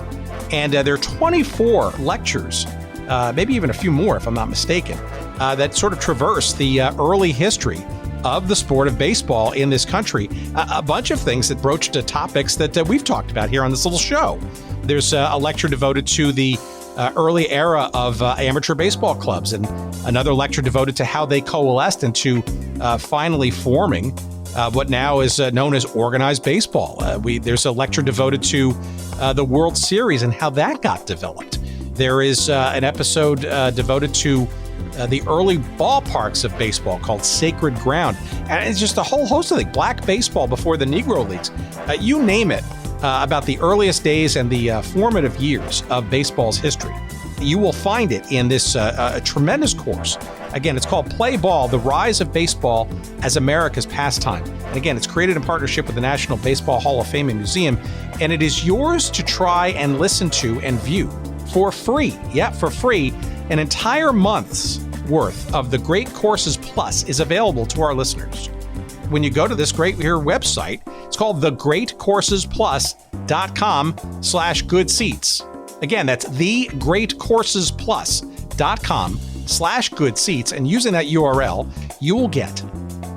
And there are 24 lectures, maybe even a few more if I'm not mistaken, that sort of traverse the early history of the sport of baseball in this country. A bunch of things that broach to topics that we've talked about here on this little show. There's a lecture devoted to the early era of amateur baseball clubs, and another lecture devoted to how they coalesced into finally forming what now is known as organized baseball. There's a lecture devoted to the World Series and how that got developed. There is an episode devoted to the early ballparks of baseball called Sacred Ground. And it's just a whole host of things. Black baseball before the Negro Leagues. You name it. About the earliest days and the formative years of baseball's history. you will find it in this a tremendous course. Again, it's called Play Ball, The Rise of Baseball as America's Pastime. And again, it's created in partnership with the National Baseball Hall of Fame and Museum, and it is yours to try and listen to and view for free. Yeah, for free. An entire month's worth of the Great Courses Plus is available to our listeners. When you go to this great here website, it's called thegreatcoursesplus.com/good seats. Again, that's thegreatcoursesplus.com/good seats. And using that URL, you will get,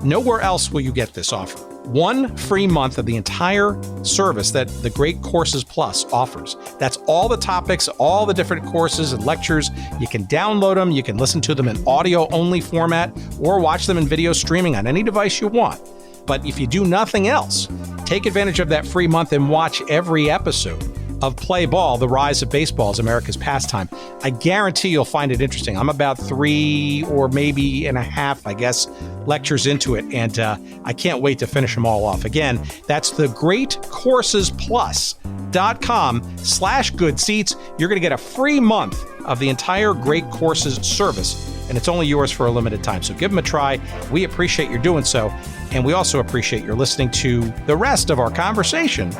nowhere else will you get this offer, 1 free month of the entire service that the Great Courses Plus offers. That's all the topics, all the different courses and lectures. You can download them. You can listen to them in audio-only format or watch them in video streaming on any device you want. But if you do nothing else, take advantage of that free month and watch every episode of Play Ball, The Rise of Baseball as America's Pastime. I guarantee you'll find it interesting. I'm about 3 or maybe and a half, I guess, lectures into it, and I can't wait to finish them all off. Again, that's thegreatcoursesplus.com/good seats. You're going to get a free month of the entire Great Courses service, and it's only yours for a limited time. So give them a try. We appreciate your doing so, and we also appreciate your listening to the rest of our conversation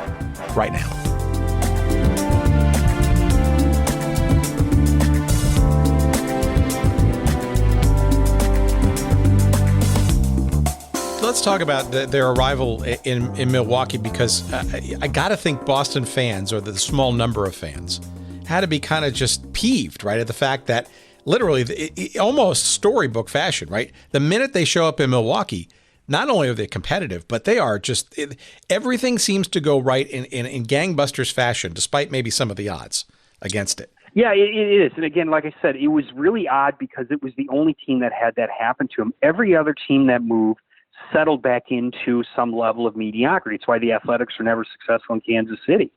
right now. Let's talk about their arrival in Milwaukee, because I got to think Boston fans, or the small number of fans, had to be kind of just peeved, right, at the fact that literally, almost storybook fashion, right? The minute they show up in Milwaukee, not only are they competitive, but they are just, everything seems to go right in gangbusters fashion, despite maybe some of the odds against it. Yeah, it is. And again, like I said, it was really odd because it was the only team that had that happen to them. Every other team that moved settled back into some level of mediocrity. It's why the Athletics were never successful in Kansas City.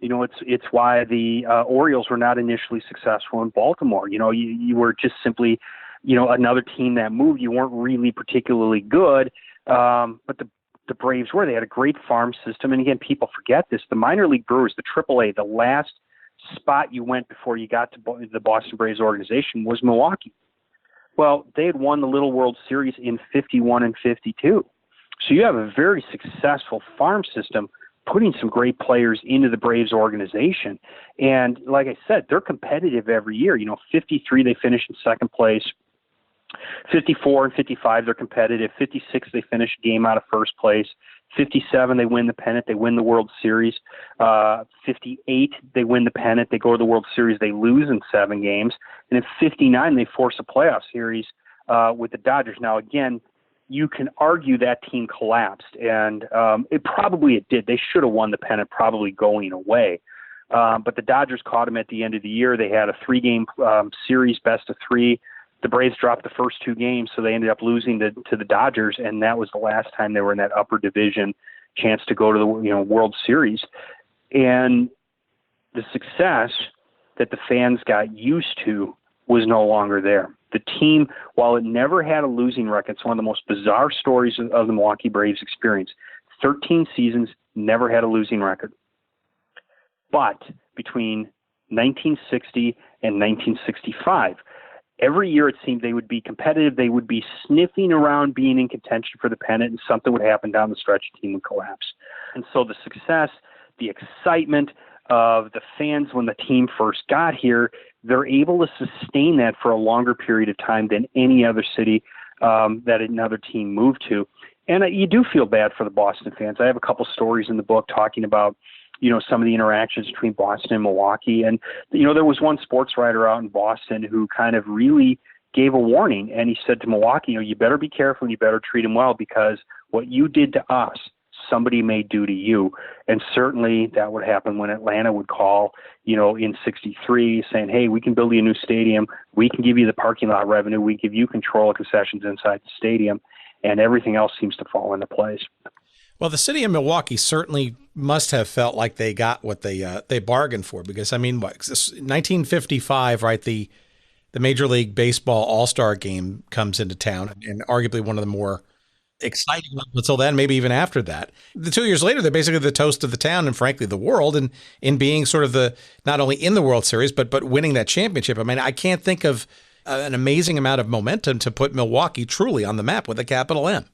It's why the Orioles were not initially successful in Baltimore. You were just simply, another team that moved. You weren't really particularly good, but the Braves were. They had a great farm system. And again, people forget this. The minor league Brewers, the AAA, the last spot you went before you got to the Boston Braves organization was Milwaukee. Well, they had won the Little World Series in 51 and 52. So you have a very successful farm system putting some great players into the Braves organization. And like I said, they're competitive every year. 53, they finish in second place. 54 and 55, they're competitive. 56, they finish a game out of first place. 57, they win the pennant. They win the World Series. 58, they win the pennant. They go to the World Series. They lose in 7 games. And in 59, they force a playoff series with the Dodgers. Now, again, you can argue that team collapsed, and it did. They should have won the pennant probably going away. But the Dodgers caught them at the end of the year. They had a 3-game series, best of 3. The Braves dropped the first 2 games, so they ended up losing to the Dodgers, and that was the last time they were in that upper division chance to go to the World Series. And the success that the fans got used to was no longer there. The team, while it never had a losing record, it's one of the most bizarre stories of the Milwaukee Braves experience. 13 seasons, never had a losing record. But between 1960 and 1965, every year it seemed they would be competitive. They would be sniffing around being in contention for the pennant, and something would happen down the stretch, the team would collapse. And so the success, the excitement of the fans when the team first got here, they're able to sustain that for a longer period of time than any other city that another team moved to. And you do feel bad for the Boston fans. I have a couple stories in the book talking about some of the interactions between Boston and Milwaukee. And, there was one sports writer out in Boston who kind of really gave a warning. And he said to Milwaukee, you better be careful and you better treat them well, because what you did to us, somebody may do to you. And certainly that would happen when Atlanta would call, in 63 saying, hey, we can build you a new stadium. We can give you the parking lot revenue. We give you control of concessions inside the stadium. And everything else seems to fall into place. Well, the city of Milwaukee certainly must have felt like they got what they bargained for, because 1955, right? The Major League Baseball All-Star Game comes into town, and arguably one of the more exciting up until then, maybe even after that. The 2 years later, they're basically the toast of the town and frankly the world, and in being sort of the not only in the World Series but winning that championship. I mean, I can't think of an amazing amount of momentum to put Milwaukee truly on the map with a capital M.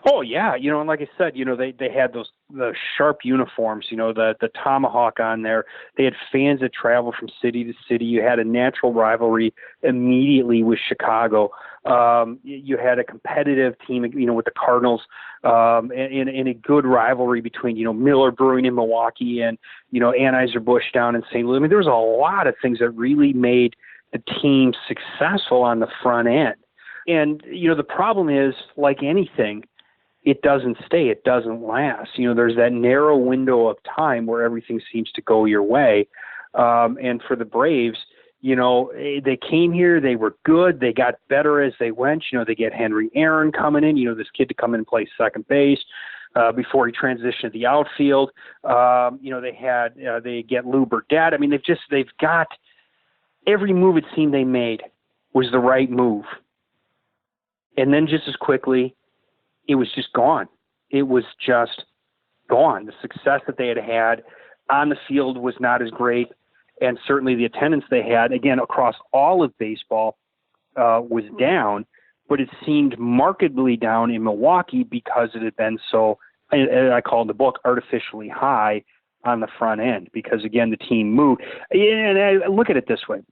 Oh yeah, and like I said, they had the sharp uniforms, the tomahawk on there. They had fans that traveled from city to city. You had a natural rivalry immediately with Chicago. You had a competitive team, with the Cardinals, and a good rivalry between, Miller Brewing in Milwaukee and, Anheuser-Busch down in St. Louis. I mean, there was a lot of things that really made the team successful on the front end. And, the problem is, like anything, it doesn't stay. It doesn't last. There's that narrow window of time where everything seems to go your way. And for the Braves, they came here, they were good, they got better as they went. They get Henry Aaron coming in, this kid to come in and play second base before he transitioned to the outfield. They get Lou Burdett. I mean, they've got every move it seemed they made was the right move. And then just as quickly, it was just gone. It was just gone. The success that they had on the field was not as great, and certainly the attendance they had, again, across all of baseball, was down, but it seemed markedly down in Milwaukee because it had been so, I call it in the book, artificially high on the front end, because, again, the team moved. And I look at it this way.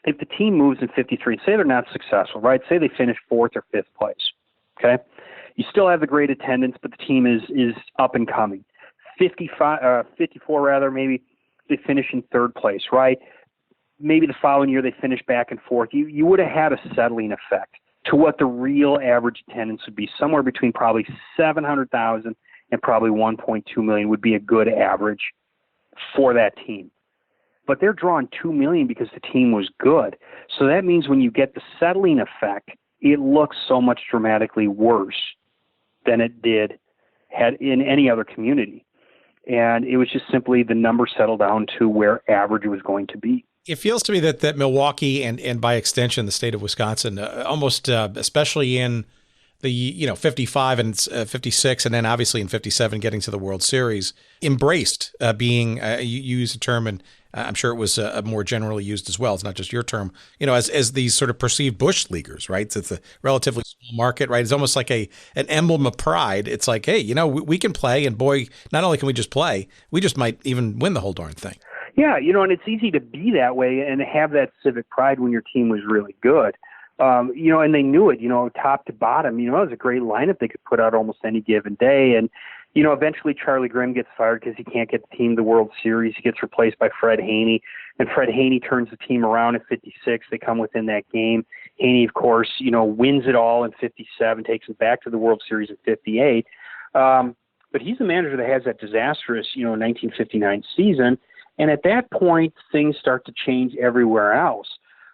If the team moves in 53, say they're not successful, right? Say they finish 4th or 5th place, okay? You still have the great attendance, but the team is up and coming. 54 rather, maybe they finish in 3rd place, right? Maybe the following year they finish back and forth. You would have had a settling effect to what the real average attendance would be. Somewhere between probably 700,000 and probably 1.2 million would be a good average for that team. But they're drawing 2 million because the team was good. So that means when you get the settling effect, it looks so much dramatically worse than it did had in any other community. And it was just simply the number settled down to where average was going to be. It feels to me that Milwaukee and by extension the state of Wisconsin, almost especially in the 55 and 56, and then obviously in 57 getting to the World Series, embraced being you use a term, and I'm sure it was more generally used as well. It's not just your term, as these sort of perceived bush leaguers, right? It's a relatively small market, right? It's almost like an emblem of pride. It's like, hey, we can play, and boy, not only can we just play, we just might even win the whole darn thing. Yeah, and it's easy to be that way and have that civic pride when your team was really good. And they knew it, top to bottom. It was a great lineup they could put out almost any given day. And, eventually Charlie Grimm gets fired because he can't get the team to the World Series. He gets replaced by Fred Haney, and Fred Haney turns the team around in 56. They come within that game. Haney, of course, wins it all in 57, takes them back to the World Series in 58. But he's the manager that has that disastrous, 1959 season. And at that point, things start to change everywhere else.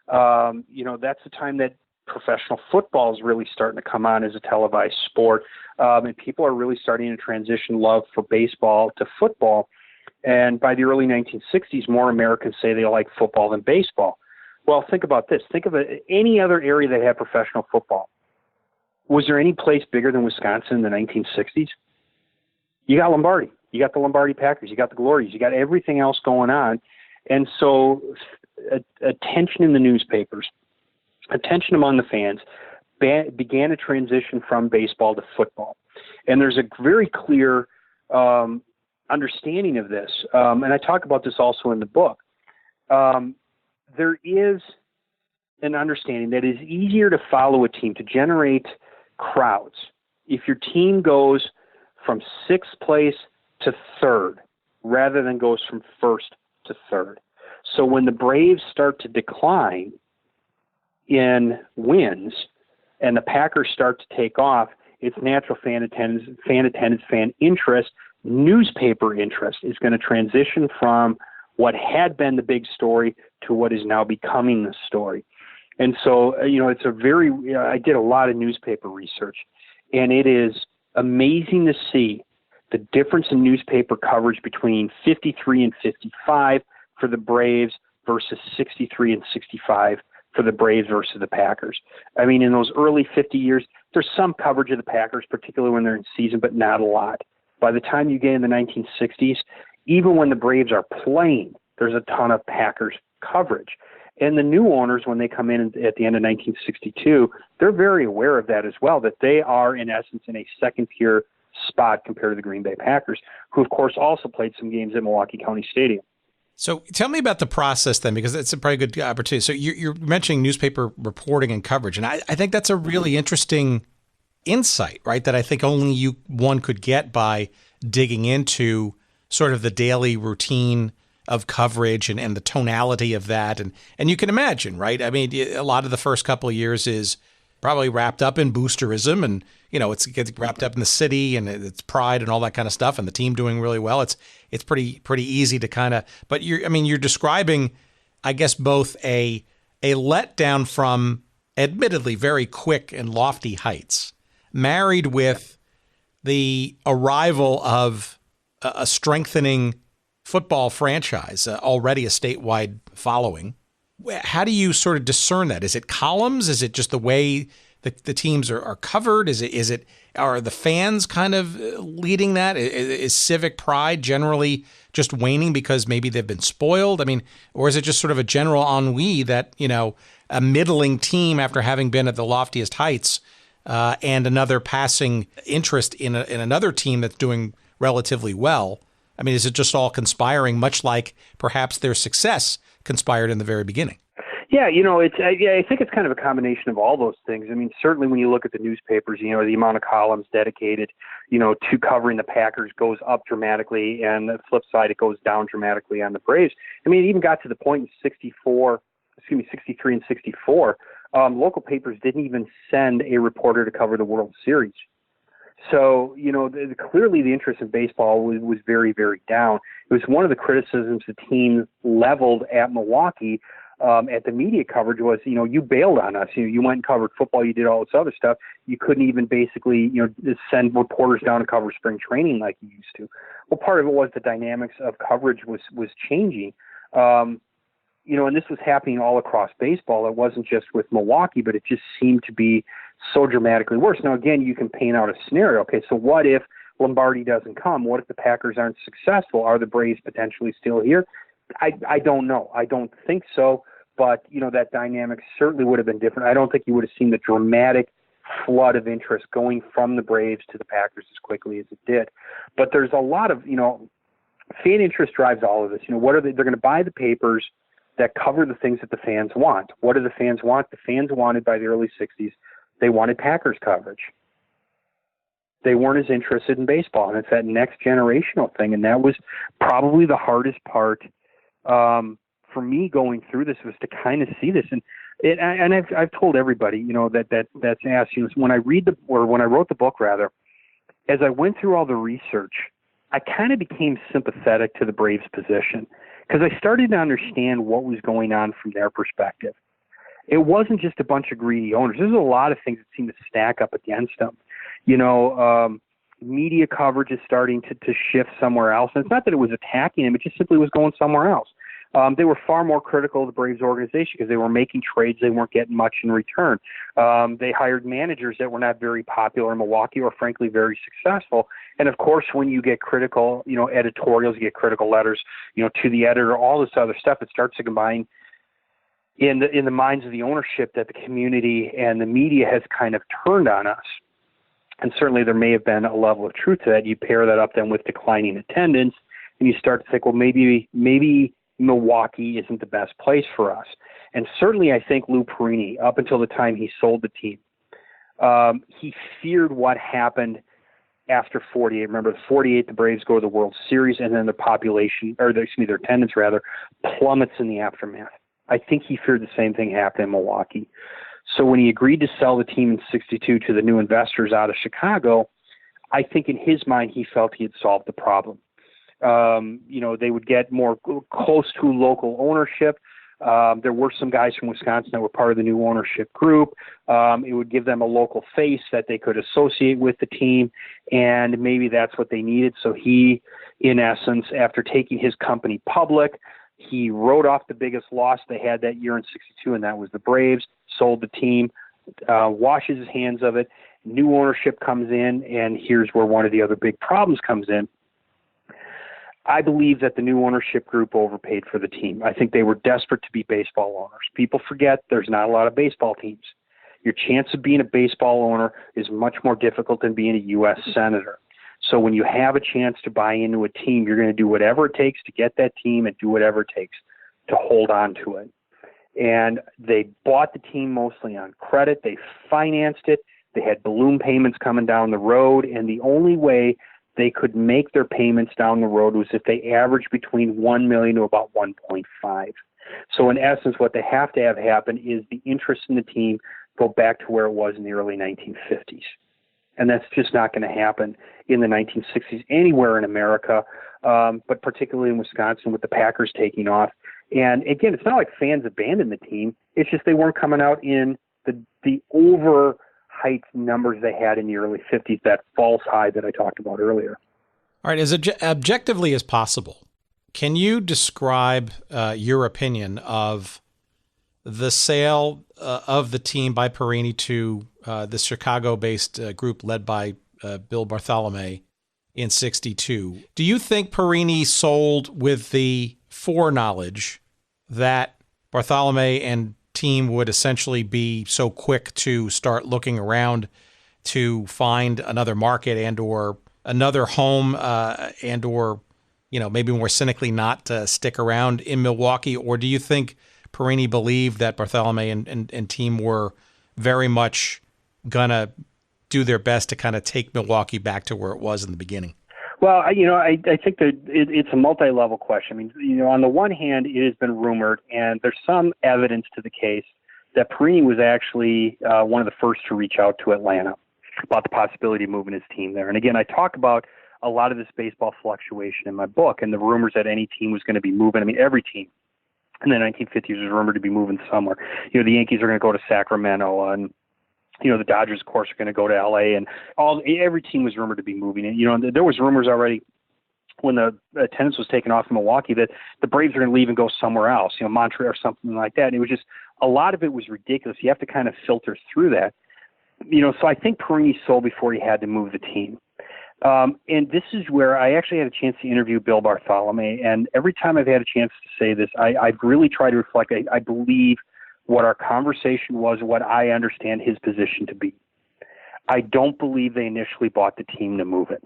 That's the time that professional football is really starting to come on as a televised sport. And people are really starting to transition love for baseball to football. And by the early 1960s, more Americans say they like football than baseball. Well, think about this. Think of any other area that had professional football. Was there any place bigger than Wisconsin in the 1960s? You got Lombardi. You got the Lombardi Packers. You got the Glories. You got everything else going on. And so attention in the newspapers, attention among the fans began a transition from baseball to football. And there's a very clear understanding of this. And I talk about this also in the book. There is an understanding that it's easier to follow a team, to generate crowds, if your team goes from 6th place to 3rd rather than goes from 1st to 3rd. So when the Braves start to decline in wins and the Packers start to take off, it's natural fan attendance, fan interest, newspaper interest is going to transition from what had been the big story to what is now becoming the story. And so, it's I did a lot of newspaper research, and it is amazing to see the difference in newspaper coverage between 53 and 55 for the Braves versus 63 and 65 for the Braves versus the Packers. I mean, in those early 50 years, there's some coverage of the Packers, particularly when they're in season, but not a lot. By the time you get in the 1960s, even when the Braves are playing, there's a ton of Packers coverage. And the new owners, when they come in at the end of 1962, they're very aware of that as well, that they are, in essence, in a second-tier spot compared to the Green Bay Packers, who, of course, also played some games at Milwaukee County Stadium. So tell me about the process then, because it's a pretty good opportunity. So you're mentioning newspaper reporting and coverage, and I think that's a really interesting insight, right, that I think only one could get by digging into sort of the daily routine of coverage and the tonality of that. And you can imagine, right? I mean, a lot of the first couple of years is probably wrapped up in boosterism, and, you know, it gets wrapped up in the city and it's pride and all that kind of stuff, and the team doing really well. It's pretty easy to kind of, but you're describing, I guess, both a letdown from admittedly very quick and lofty heights, married with the arrival of a strengthening football franchise, already a statewide following. How do you sort of discern that? Is it columns? Is it just the way the teams are covered? Are the fans kind of leading that? Is civic pride generally just waning because maybe they've been spoiled? I mean, or is it just sort of a general ennui that, you know, a middling team after having been at the loftiest heights and another passing interest in another team that's doing relatively well? I mean, is it just all conspiring, much like perhaps their success conspired in the very beginning? Yeah, you know, I think it's kind of a combination of all those things. I mean, certainly when you look at the newspapers, you know, the amount of columns dedicated, you know, to covering the Packers goes up dramatically, and the flip side, it goes down dramatically on the Braves. I mean, it even got to the point in 63 and 64, local papers didn't even send a reporter to cover the World Series. So, you know, clearly the interest in baseball was very, very down. It was one of the criticisms the team leveled at Milwaukee at the media coverage was, you know, you bailed on us. You went and covered football. You did all this other stuff. You couldn't even basically, you know, send reporters down to cover spring training like you used to. Well, part of it was the dynamics of coverage was changing. You know, and this was happening all across baseball. It wasn't just with Milwaukee, but it just seemed to be so dramatically worse. Now, again, you can paint out a scenario. Okay, so what if Lombardi doesn't come? What if the Packers aren't successful? Are the Braves potentially still here? I don't know. I don't think so. But, you know, that dynamic certainly would have been different. I don't think you would have seen the dramatic flood of interest going from the Braves to the Packers as quickly as it did. But there's a lot of, you know, fan interest drives all of this. You know, what are they? They're going to buy the papers that cover the things that the fans want. What do the fans want? The fans wanted, by the early 60s, they wanted Packers coverage. They weren't as interested in baseball, and it's that next generational thing, and that was probably the hardest part for me going through this, was to kind of see this. And I've told everybody, you know, that's asked, you know, when I wrote the book, rather, as I went through all the research, I kind of became sympathetic to the Braves' position, because I started to understand what was going on from their perspective. It wasn't just a bunch of greedy owners. There's a lot of things that seem to stack up against them. You know, media coverage is starting to shift somewhere else. And it's not that it was attacking them, it just simply was going somewhere else. They were far more critical of the Braves organization because they were making trades. They weren't getting much in return. They hired managers that were not very popular in Milwaukee, or frankly very successful. And of course, when you get critical, you know, editorials, you get critical letters, you know, to the editor, all this other stuff, it starts to combine in the minds of the ownership that the community and the media has kind of turned on us. And certainly there may have been a level of truth to that. You pair that up then with declining attendance, and you start to think, well, maybe Milwaukee isn't the best place for us. And certainly I think Lou Perini, up until the time he sold the team, he feared what happened after 48. Remember, the 48, the Braves go to the World Series, and then their attendance rather, plummets in the aftermath. I think he feared the same thing happened in Milwaukee. So when he agreed to sell the team in 62 to the new investors out of Chicago, I think in his mind he felt he had solved the problem. You know, they would get more close to local ownership. There were some guys from Wisconsin that were part of the new ownership group. It would give them a local face that they could associate with the team, and maybe that's what they needed. So he, in essence, after taking his company public, he wrote off the biggest loss they had that year in 62, and that was the Braves, sold the team, washes his hands of it, New ownership comes in, and here's where one of the other big problems comes in. I believe that the new ownership group overpaid for the team. I think they were desperate to be baseball owners. People forget there's not a lot of baseball teams. Your chance of being a baseball owner is much more difficult than being a U.S. senator. So when you have a chance to buy into a team, you're going to do whatever it takes to get that team and do whatever it takes to hold on to it. And they bought the team mostly on credit. They financed it. They had balloon payments coming down the road. And the only way they could make their payments down the road was if they averaged between $1 million to about 1.5. So in essence, what they have to have happen is the interest in the team go back to where it was in the early 1950s. And that's just not going to happen in the 1960s anywhere in America, but particularly in Wisconsin with the Packers taking off. And again, it's not like fans abandoned the team. It's just they weren't coming out in the overhyped numbers they had in the early 50s, that false high that I talked about earlier. All right, as objectively as possible, can you describe your opinion of the sale of the team by Perini to the Chicago-based group led by Bill Bartholomew in '62? Do you think Perini sold with the foreknowledge that Bartholomew and team would essentially be so quick to start looking around to find another market and or another home and or, you know, maybe more cynically not to stick around in Milwaukee? Or do you think Perini believed that Bartholomew and team were very much going to do their best to kind of take Milwaukee back to where it was in the beginning? Well, I think that it's a multi-level question. I mean, on the one hand, it has been rumored, and there's some evidence to the case that Perini was actually one of the first to reach out to Atlanta about the possibility of moving his team there. And again, I talk about a lot of this baseball fluctuation in my book and the rumors that any team was going to be moving. I mean, every team in the 1950s was rumored to be moving somewhere. The Yankees are going to go to Sacramento, and the Dodgers, of course, are going to go to L.A., and every team was rumored to be moving. And, there was rumors already when the attendance was taken off in Milwaukee that the Braves are going to leave and go somewhere else, Montreal or something like that. And it was just, a lot of it was ridiculous. You have to kind of filter through that. So I think Perini sold before he had to move the team. And this is where I actually had a chance to interview Bill Bartholomew. And every time I've had a chance to say this, I've really tried to reflect. I believe what our conversation was, what I understand his position to be. I don't believe they initially bought the team to move it.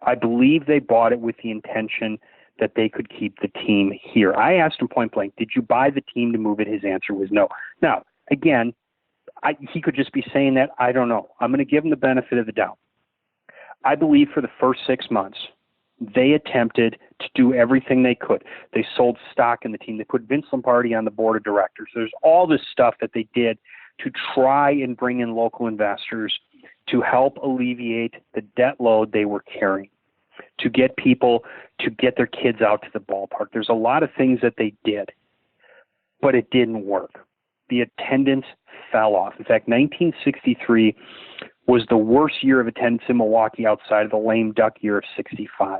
I believe they bought it with the intention that they could keep the team here. I asked him point blank, did you buy the team to move it? His answer was no. Now, again, he could just be saying that. I don't know. I'm going to give him the benefit of the doubt. I believe for the first 6 months, they attempted to do everything they could. They sold stock in the team. They put Vince Lombardi on the board of directors. There's all this stuff that they did to try and bring in local investors to help alleviate the debt load they were carrying, to get people to get their kids out to the ballpark. There's a lot of things that they did, but it didn't work. The attendance fell off. In fact, 1963 was the worst year of attendance in Milwaukee outside of the lame duck year of '65.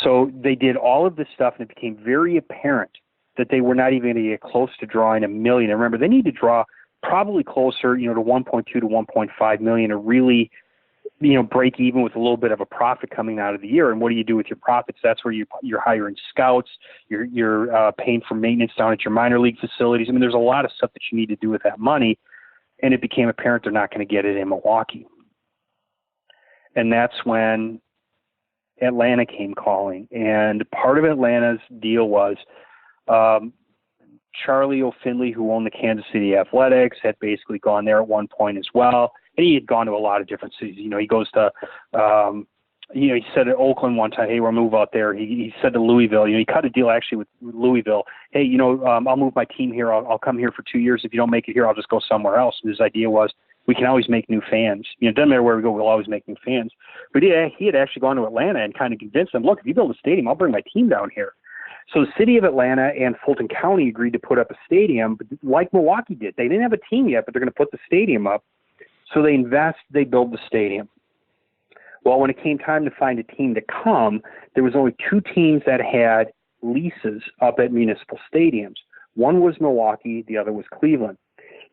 So they did all of this stuff, and it became very apparent that they were not even going to get close to drawing $1 million. And remember, they need to draw probably closer, to 1.2 to 1.5 million to really, break even with a little bit of a profit coming out of the year. And what do you do with your profits? That's where you're hiring scouts, you're paying for maintenance down at your minor league facilities. I mean, there's a lot of stuff that you need to do with that money. And it became apparent they're not going to get it in Milwaukee. And that's when Atlanta came calling. And part of Atlanta's deal was Charlie O'Finley, who owned the Kansas City Athletics, had basically gone there at one point as well. And he had gone to a lot of different cities. He goes to, he said at Oakland one time, hey, we'll move out there. He said to Louisville, he cut a deal actually with Louisville. Hey, I'll move my team here. I'll come here for 2 years. If you don't make it here, I'll just go somewhere else. And his idea was we can always make new fans. It doesn't matter where we go, we'll always make new fans. But he had actually gone to Atlanta and kind of convinced them, look, if you build a stadium, I'll bring my team down here. So the city of Atlanta and Fulton County agreed to put up a stadium, but like Milwaukee did. They didn't have a team yet, but they're going to put the stadium up. So they build the stadium. Well, when it came time to find a team to come, there was only 2 teams that had leases up at municipal stadiums. One was Milwaukee, the other was Cleveland.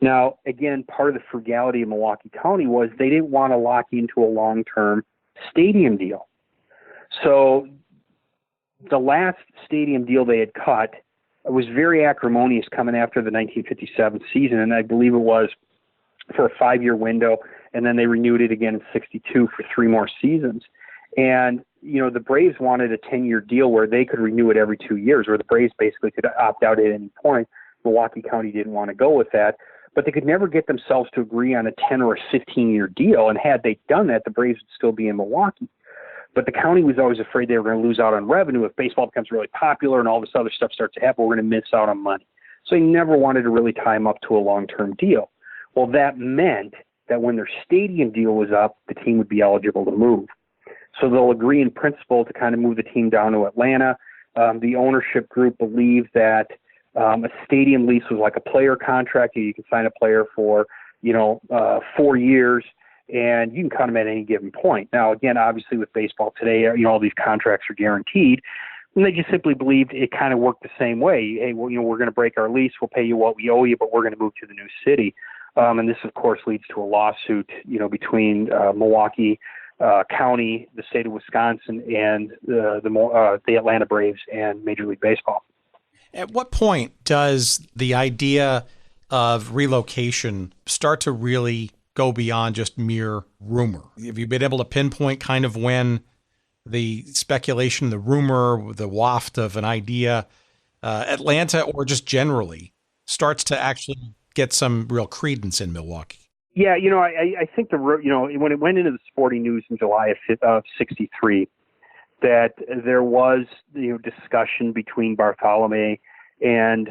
Now, again, part of the frugality of Milwaukee County was they didn't want to lock into a long-term stadium deal. So the last stadium deal they had cut was very acrimonious coming after the 1957 season, and I believe it was for a 5-year window, and then they renewed it again in 62 for 3 more seasons. And, the Braves wanted a 10-year deal where they could renew it every 2 years, where the Braves basically could opt out at any point. Milwaukee County didn't want to go with that, but they could never get themselves to agree on a 10 or a 15-year deal. And had they done that, the Braves would still be in Milwaukee. But the county was always afraid they were going to lose out on revenue. If baseball becomes really popular and all this other stuff starts to happen, we're going to miss out on money. So they never wanted to really tie them up to a long-term deal. Well, that meant that when their stadium deal was up, the team would be eligible to move. So they'll agree in principle to kind of move the team down to Atlanta. The ownership group believed that a stadium lease was like a player contract. You can sign a player for, 4 years, and you can cut them at any given point. Now, again, obviously with baseball today, all these contracts are guaranteed. And they just simply believed it kind of worked the same way. Hey, well, we're going to break our lease. We'll pay you what we owe you, but we're going to move to the new city. And this, of course, leads to a lawsuit, between Milwaukee County, the state of Wisconsin, and the Atlanta Braves and Major League Baseball. At what point does the idea of relocation start to really go beyond just mere rumor? Have you been able to pinpoint kind of when the speculation, the rumor, the waft of an idea, Atlanta or just generally, starts to actually get some real credence in Milwaukee? Yeah, I think when it went into the Sporting News in July of 63, that there was discussion between Bartholomew and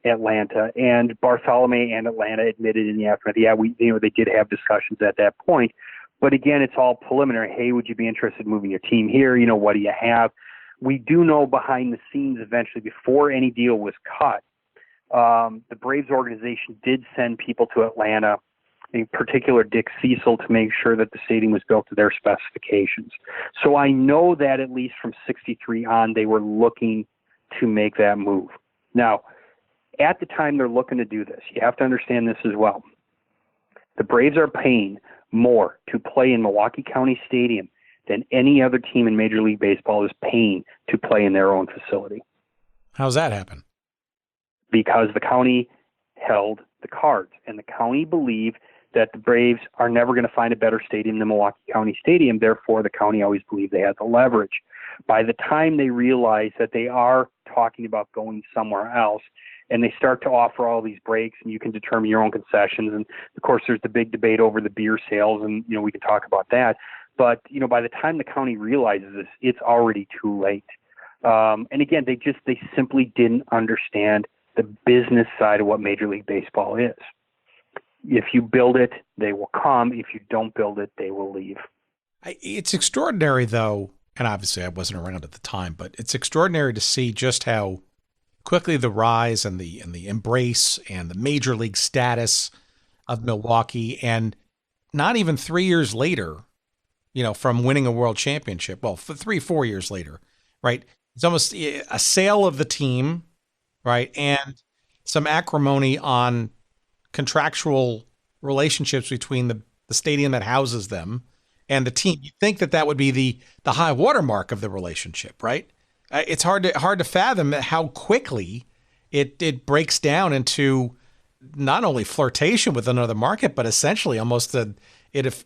Atlanta, and Bartholomew and Atlanta admitted in the aftermath, they did have discussions at that point. But again, it's all preliminary. Hey, would you be interested in moving your team here? What do you have? We do know behind the scenes eventually, before any deal was cut, the Braves organization did send people to Atlanta, in particular Dick Cecil, to make sure that the stadium was built to their specifications. So I know that at least from 63 on, they were looking to make that move. Now, at the time they're looking to do this, you have to understand this as well. The Braves are paying more to play in Milwaukee County Stadium than any other team in Major League Baseball is paying to play in their own facility. How's that happen? Because the county held the cards, and the county believed that the Braves are never going to find a better stadium than Milwaukee County Stadium. Therefore, the county always believed they had the leverage. By the time they realize that they are talking about going somewhere else, and they start to offer all these breaks, and you can determine your own concessions. And of course, there's the big debate over the beer sales, and we can talk about that. But by the time the county realizes this, it's already too late. And again, they simply didn't understand the business side of what Major League Baseball is. If you build it, they will come. If you don't build it, they will leave. It's extraordinary, though, and obviously I wasn't around at the time, but it's extraordinary to see just how quickly the rise and the embrace and the major league status of Milwaukee, and not even 3 years later, from winning a world championship, well, 4 years later, right? It's almost a sale of the team, right? And some acrimony on contractual relationships between the stadium that houses them and the team. You'd think that would be the high watermark of the relationship, right? It's hard to fathom how quickly it breaks down into not only flirtation with another market, but essentially almost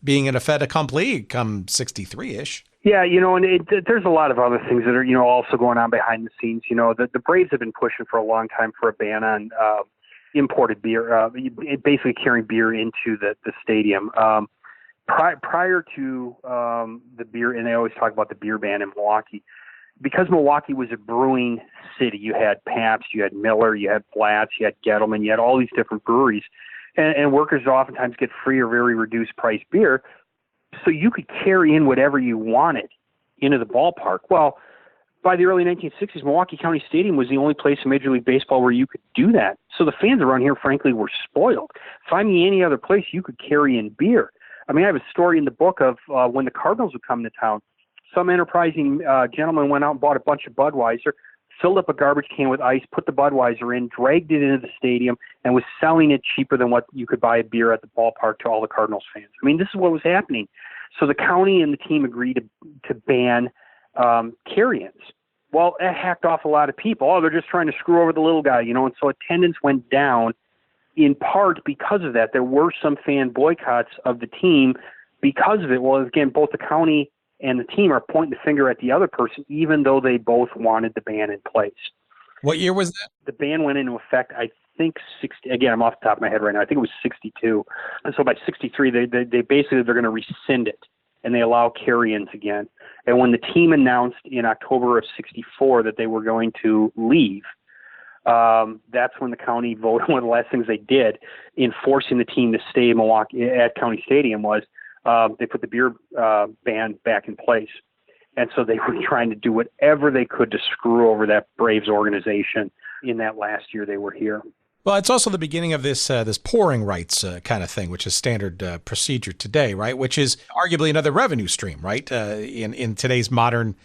being in a fait accompli come 63-ish. Yeah, and there's a lot of other things that are, also going on behind the scenes. The Braves have been pushing for a long time for a ban on imported beer, basically carrying beer into the stadium. Prior to the beer, and they always talk about the beer ban in Milwaukee, because Milwaukee was a brewing city. You had Pabst, you had Miller, you had Blatz, you had Gettleman, you had all these different breweries, and workers oftentimes get free or very reduced price beer. So you could carry in whatever you wanted into the ballpark. Well, by the early 1960s, Milwaukee County Stadium was the only place in Major League Baseball where you could do that. So the fans around here, frankly, were spoiled. Find me any other place you could carry in beer. I mean, I have a story in the book of when the Cardinals would come to town. Some enterprising gentleman went out and bought a bunch of Budweiser, filled up a garbage can with ice, put the Budweiser in, dragged it into the stadium, and was selling it cheaper than what you could buy a beer at the ballpark to all the Cardinals fans. I mean, this is what was happening. So the county and the team agreed to ban carry-ins. Well, that hacked off a lot of people. Oh, they're just trying to screw over the little guy, you know, and so attendance went down in part because of that. There were some fan boycotts of the team because of it. Well, again, both the county and the team are pointing the finger at the other person, even though they both wanted the ban in place. What year was that? The ban went into effect, I think, 60. Again, I'm off the top of my head right now. I think it was 62. And so by 63, they basically, they're going to rescind it, and they allow carry-ins again. And when the team announced in October of 64 that they were going to leave, that's when the county voted. One of the last things they did in forcing the team to stay in Milwaukee at County Stadium was they put the beer ban back in place. And so they were trying to do whatever they could to screw over that Braves organization in that last year they were here. Well, it's also the beginning of this pouring rights kind of thing, which is standard procedure today, right? Which is arguably another revenue stream, right? In today's modern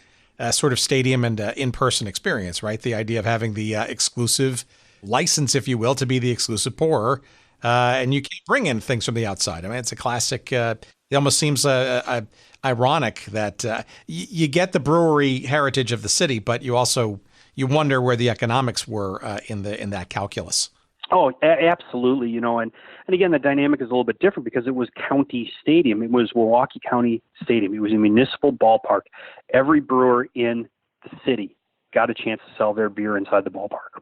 sort of stadium and in-person experience, right? The idea of having the exclusive license, if you will, to be the exclusive pourer, and you can't bring in things from the outside. I mean, it's a classic. It almost seems ironic that you get the brewery heritage of the city, but you wonder where the economics were in that calculus. Oh, absolutely. You know, and again, the dynamic is a little bit different because it was county stadium. It was Milwaukee County Stadium. It was a municipal ballpark. Every brewer in the city got a chance to sell their beer inside the ballpark.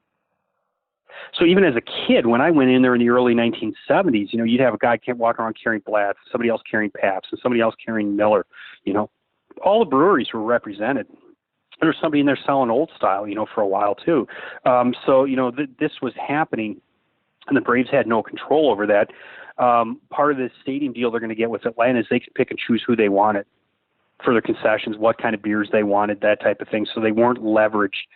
So even as a kid, when I went in there in the early 1970s, you know, you'd have a guy walking around carrying Blatz, somebody else carrying Pabst, and somebody else carrying Miller. You know, all the breweries were represented. There was somebody in there selling old style, you know, for a while too. So, you know, this was happening, and the Braves had no control over that. Part of the stadium deal they're going to get with Atlanta is they can pick and choose who they wanted for their concessions, what kind of beers they wanted, that type of thing. So they weren't leveraged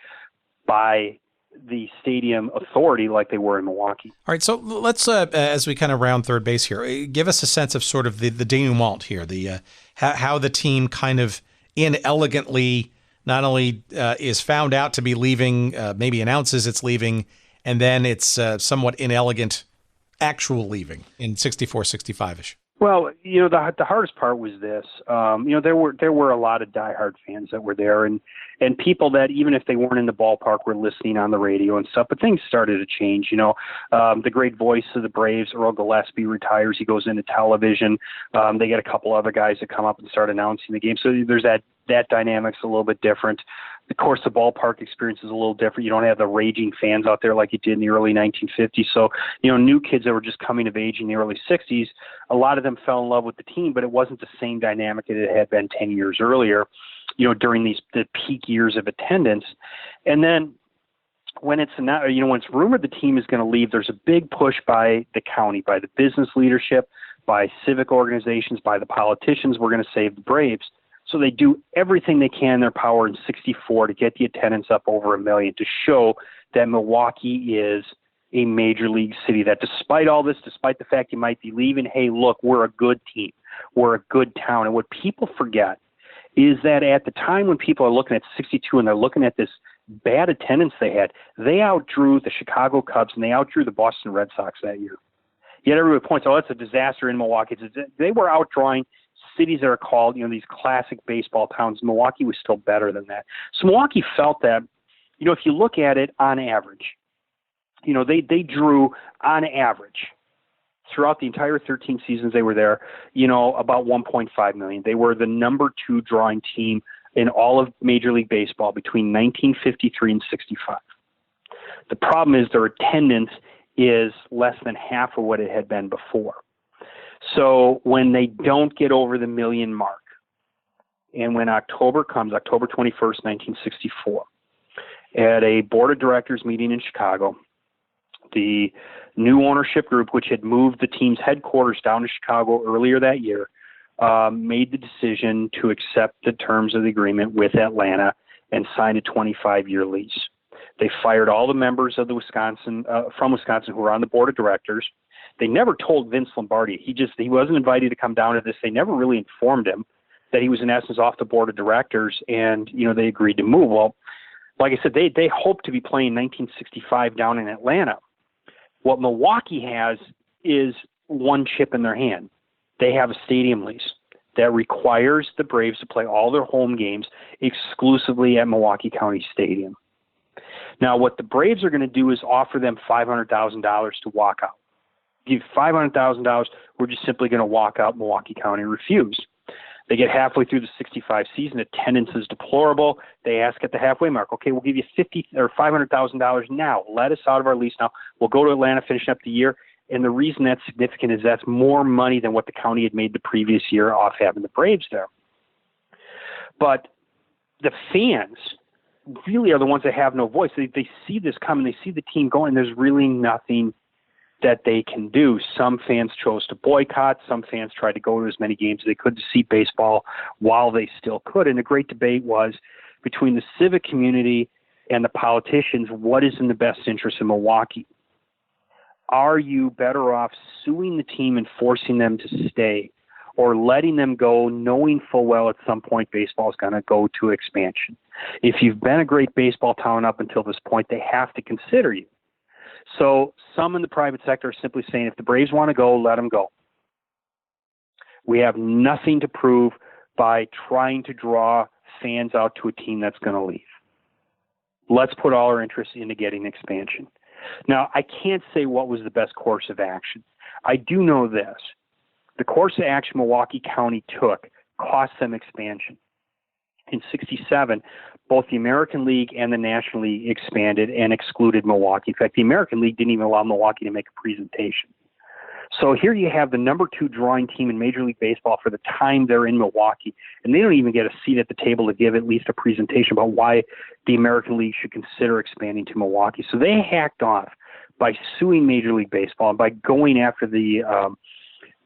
by the stadium authority like they were in Milwaukee. All right, so let's, as we kind of round third base here, give us a sense of sort of the denouement here, the how the team kind of inelegantly not only is found out to be leaving, maybe announces it's leaving, and then it's somewhat inelegant actual leaving in 64, 65-ish. Well, you know, the hardest part was this. You know, there were a lot of diehard fans that were there, and people that even if they weren't in the ballpark were listening on the radio and stuff. But things started to change. You know, the great voice of the Braves, Earl Gillespie, retires. He goes into television. They get a couple other guys that come up and start announcing the game. So there's that dynamic's a little bit different. Of course, the ballpark experience is a little different. You don't have the raging fans out there like you did in the early 1950s. So, you know, new kids that were just coming of age in the early 60s, a lot of them fell in love with the team, but it wasn't the same dynamic that it had been 10 years earlier, you know, during the peak years of attendance. And then when it's rumored the team is going to leave, there's a big push by the county, by the business leadership, by civic organizations, by the politicians. We're going to save the Braves. So they do everything they can in their power in 64 to get the attendance up over 1 million, to show that Milwaukee is a major league city, that despite all this, despite the fact you might be leaving, hey, look, we're a good team. We're a good town. And what people forget is that at the time when people are looking at 62 and they're looking at this bad attendance they had, they outdrew the Chicago Cubs and they outdrew the Boston Red Sox that year. Yet everybody points, oh, it's a disaster in Milwaukee. They were outdrawing cities that are called, you know, these classic baseball towns. Milwaukee was still better than that. So Milwaukee felt that, you know, if you look at it on average, you know, they drew on average throughout the entire 13 seasons they were there, you know, about 1.5 million. They were the number 2 drawing team in all of Major League Baseball between 1953 and 65. The problem is their attendance is less than half of what it had been before. So when they don't get over the 1 million mark, and when October comes, October 21st, 1964, at a board of directors meeting in Chicago, the new ownership group, which had moved the team's headquarters down to Chicago earlier that year, made the decision to accept the terms of the agreement with Atlanta and sign a 25-year lease. They fired all the members of the from Wisconsin who were on the board of directors. They never told Vince Lombardi. He wasn't invited to come down to this. They never really informed him that he was in essence off the board of directors, and, you know, they agreed to move. Well, Like I said, they hope to be playing 1965 down in Atlanta. What Milwaukee has is one chip in their hand. They have a stadium lease that requires the Braves to play all their home games exclusively at Milwaukee County Stadium. Now, what the Braves are going to do is offer them $500,000 to walk out. Give $500,000, we're just simply going to walk out. Milwaukee County refused. They get halfway through the 65 season. Attendance is deplorable. They ask at the halfway mark, okay, we'll give you $500,000 now. Let us out of our lease now. We'll go to Atlanta, finish up the year. And the reason that's significant is that's more money than what the county had made the previous year off having the Braves there. But the fans really are the ones that have no voice. They see this coming. They see the team going. There's really nothing that they can do. Some fans chose to boycott. Some fans tried to go to as many games as they could to see baseball while they still could. And the great debate was between the civic community and the politicians, what is in the best interest of Milwaukee? Are you better off suing the team and forcing them to stay, or letting them go knowing full well at some point baseball is going to go to expansion? If you've been a great baseball town up until this point, they have to consider you. So some in the private sector are simply saying, if the Braves want to go, let them go. We have nothing to prove by trying to draw fans out to a team that's going to leave. Let's put all our interest into getting expansion. Now, I can't say what was the best course of action. I do know this. The course of action Milwaukee County took cost them expansion. In 1967, both the American League and the National League expanded and excluded Milwaukee. In fact, the American League didn't even allow Milwaukee to make a presentation. So here you have the number 2 drawing team in Major League Baseball for the time they're in Milwaukee, and they don't even get a seat at the table to give at least a presentation about why the American League should consider expanding to Milwaukee. So they hacked off by suing Major League Baseball and by going after the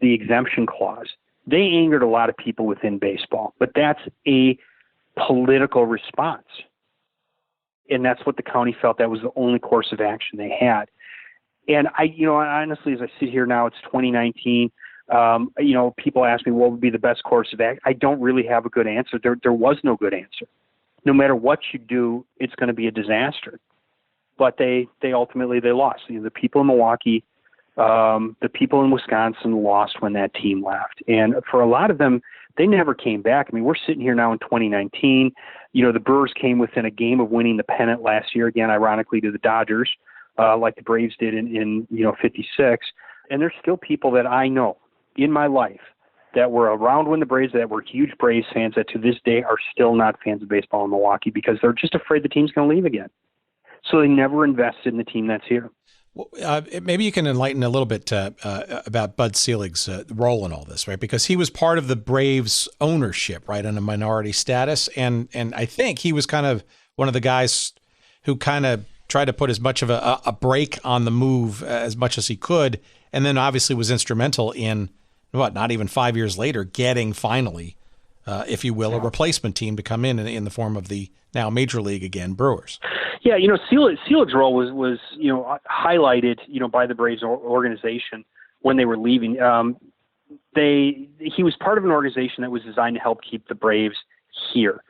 exemption clause. They angered a lot of people within baseball, but that's a political response. And that's what the county felt that was the only course of action they had. And honestly, as I sit here now, it's 2019. People ask me what would be the best course of action. I don't really have a good answer. There was no good answer. No matter what you do, it's going to be a disaster. But they ultimately lost. The people in Milwaukee, the people in Wisconsin lost when that team left. And for a lot of them, they never came back. I mean, we're sitting here now in 2019. The Brewers came within a game of winning the pennant last year, again, ironically, to the Dodgers, like the Braves did in 56. And there's still people that I know in my life that were around when the Braves, that were huge Braves fans, that to this day are still not fans of baseball in Milwaukee because they're just afraid the team's going to leave again. So they never invested in the team that's here. Well, maybe you can enlighten a little bit about Bud Selig's role in all this, right? Because he was part of the Braves ownership, right, in a minority status. And I think he was kind of one of the guys who kind of tried to put as much of a break on the move as much as he could. And then obviously was instrumental in, not even 5 years later, getting finally, if you will, a replacement team to come in the form of the now Major League again, Brewers. Yeah, Selig's role was highlighted, by the Braves organization when they were leaving. He was part of an organization that was designed to help keep the Braves here.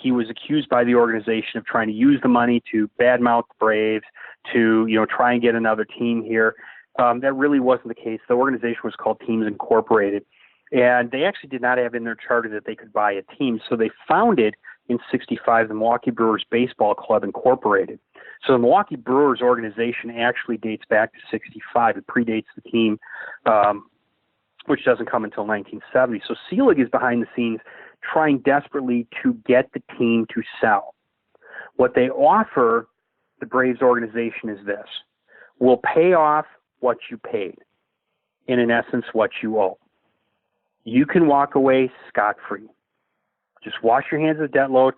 He was accused by the organization of trying to use the money to badmouth the Braves, to try and get another team here. That really wasn't the case. The organization was called Teams Incorporated, and they actually did not have in their charter that they could buy a team. So they founded in 1965 the Milwaukee Brewers Baseball Club Incorporated. So the Milwaukee Brewers organization actually dates back to 1965. It predates the team, which doesn't come until 1970. So Selig is behind the scenes trying desperately to get the team to sell. What they offer the Braves organization is this: we'll pay off what you paid, and in essence, what you owe. You can walk away scot-free. Just wash your hands of the debt load,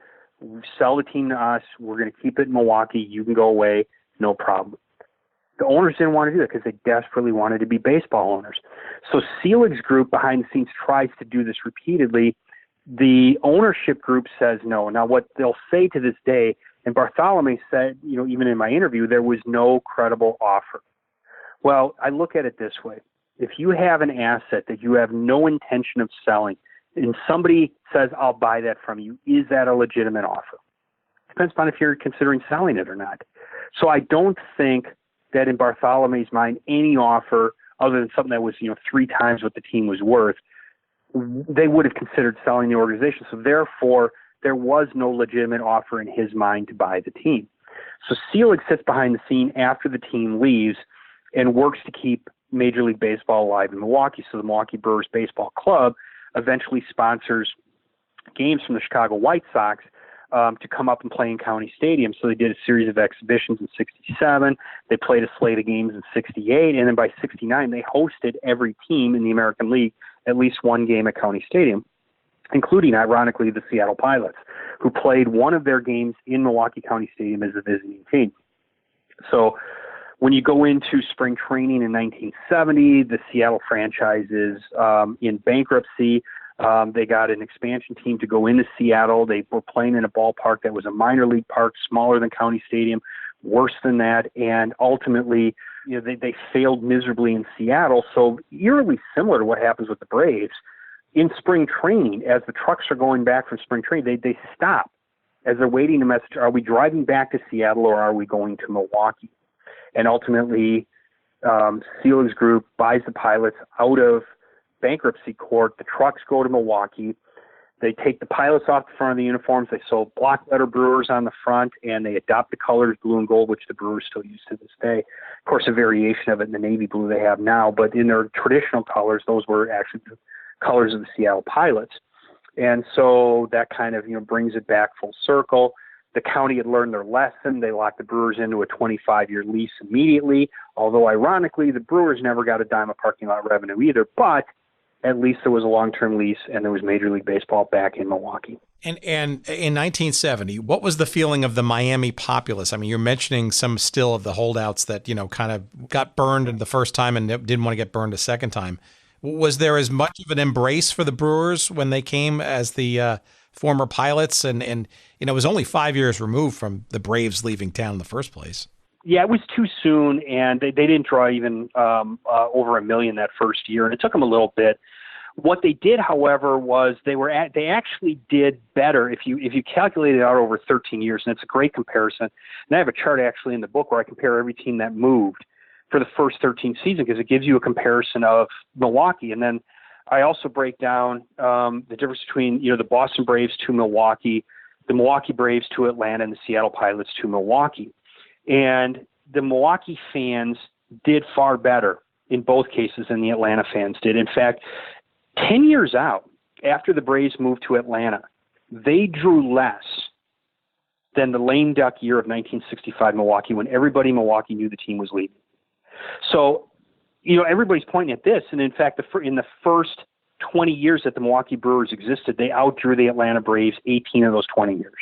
sell the team to us. We're going to keep it in Milwaukee. You can go away, no problem. The owners didn't want to do that because they desperately wanted to be baseball owners. So Selig's group behind the scenes tries to do this repeatedly. The ownership group says no. Now, what they'll say to this day, and Bartholomew said, even in my interview, there was no credible offer. Well, I look at it this way. If you have an asset that you have no intention of selling, and somebody says, I'll buy that from you, is that a legitimate offer? Depends upon if you're considering selling it or not. So I don't think that in Bartholomew's mind, any offer other than something that was, 3 times what the team was worth, they would have considered selling the organization. So therefore, there was no legitimate offer in his mind to buy the team. So Selig sits behind the scene after the team leaves and works to keep Major League Baseball alive in Milwaukee. So the Milwaukee Brewers Baseball Club eventually sponsors games from the Chicago White Sox to come up and play in County Stadium. So they did a series of exhibitions in 67. They played a slate of games in 68. And then by 69, they hosted every team in the American League at least one game at County Stadium, including, ironically, the Seattle Pilots, who played one of their games in Milwaukee County Stadium as a visiting team. So when you go into spring training in 1970, the Seattle franchise is in bankruptcy. They got an expansion team to go into Seattle. They were playing in a ballpark that was a minor league park, smaller than County Stadium, worse than that, and ultimately, they failed miserably in Seattle. So eerily similar to what happens with the Braves. In spring training, as the trucks are going back from spring training, they stop as they're waiting to message, are we driving back to Seattle or are we going to Milwaukee? And ultimately, Selig's group buys the Pilots out of bankruptcy court. The trucks go to Milwaukee. They take the Pilots off the front of the uniforms. They sew block letter Brewers on the front, and they adopt the colors blue and gold, which the Brewers still use to this day. Of course, a variation of it in the navy blue they have now, but in their traditional colors, those were actually the colors of the Seattle Pilots. And so that kind of, brings it back full circle. The county had learned their lesson. They locked the Brewers into a 25-year lease immediately, although ironically, the Brewers never got a dime of parking lot revenue either, but at least there was a long-term lease and there was Major League Baseball back in Milwaukee. And in 1970, what was the feeling of the Miami populace? I mean, you're mentioning some still of the holdouts that, kind of got burned the first time and didn't want to get burned a second time. Was there as much of an embrace for the Brewers when they came as the former Pilots? And it was only 5 years removed from the Braves leaving town in the first place. Yeah, it was too soon, and they didn't draw even over 1 million that first year, and it took them a little bit. What they did, however, was they actually did better if you calculate it out over 13 years, and it's a great comparison. And I have a chart actually in the book where I compare every team that moved for the first 13 seasons because it gives you a comparison of Milwaukee, and then I also break down the difference between the Boston Braves to Milwaukee, the Milwaukee Braves to Atlanta, and the Seattle Pilots to Milwaukee. And the Milwaukee fans did far better in both cases than the Atlanta fans did. In fact, 10 years out after the Braves moved to Atlanta, they drew less than the lame duck year of 1965 Milwaukee when everybody in Milwaukee knew the team was leaving. So, everybody's pointing at this. And in fact, in the first 20 years that the Milwaukee Brewers existed, they outdrew the Atlanta Braves 18 of those 20 years.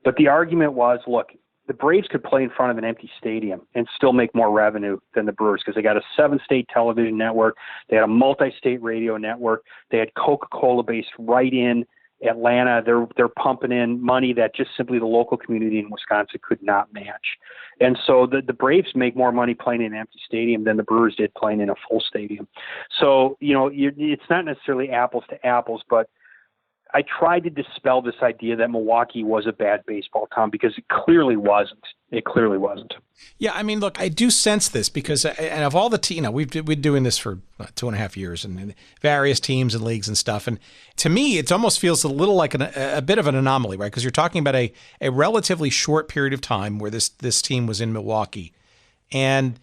But the argument was, look, the Braves could play in front of an empty stadium and still make more revenue than the Brewers because they got a 7-state television network. They had a multi-state radio network. They had Coca-Cola based right in Atlanta. They're pumping in money that just simply the local community in Wisconsin could not match. And so the Braves make more money playing in an empty stadium than the Brewers did playing in a full stadium. So, it's not necessarily apples to apples, but I tried to dispel this idea that Milwaukee was a bad baseball town because it clearly wasn't. It clearly wasn't. Yeah, I mean, look, I do sense this because, and of all the teams, we've been doing this for 2.5 years and various teams and leagues and stuff. And to me, it almost feels a little like a bit of an anomaly, right? Because you're talking about a relatively short period of time where this team was in Milwaukee. And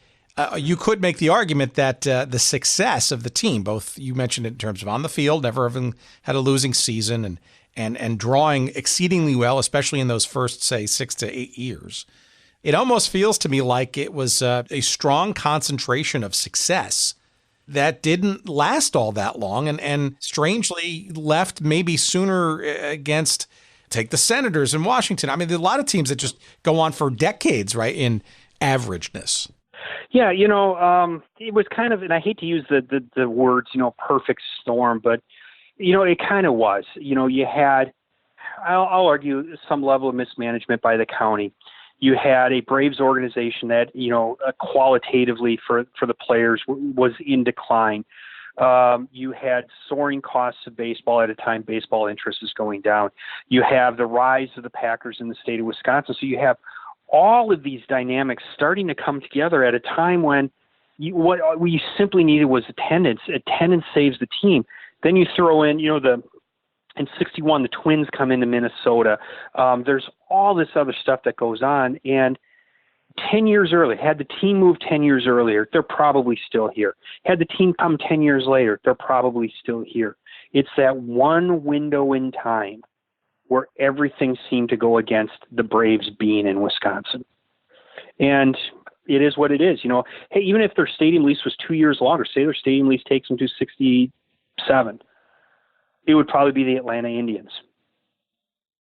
you could make the argument that the success of the team, both you mentioned it in terms of on the field, never having had a losing season and drawing exceedingly well, especially in those first, say, 6 to 8 years. It almost feels to me like it was a strong concentration of success that didn't last all that long and strangely left maybe sooner against, take the Senators in Washington. I mean, there are a lot of teams that just go on for decades, right, in averageness. Yeah, it was kind of, and I hate to use the words, perfect storm, but, it kind of was. You had, I'll argue, some level of mismanagement by the county. You had a Braves organization that, qualitatively for the players was in decline. You had soaring costs of baseball at a time baseball interest is going down. You have the rise of the Packers in the state of Wisconsin. So you have all of these dynamics starting to come together at a time when what you simply needed was attendance. Attendance saves the team. Then you throw in, in 61, the Twins come into Minnesota. There's all this other stuff that goes on. And 10 years earlier, had the team moved 10 years earlier, they're probably still here. Had the team come 10 years later, they're probably still here. It's that one window in time where everything seemed to go against the Braves being in Wisconsin. And it is what it is. Hey, even if their stadium lease was 2 years longer, say their stadium lease takes them to 67, it would probably be the Atlanta Indians,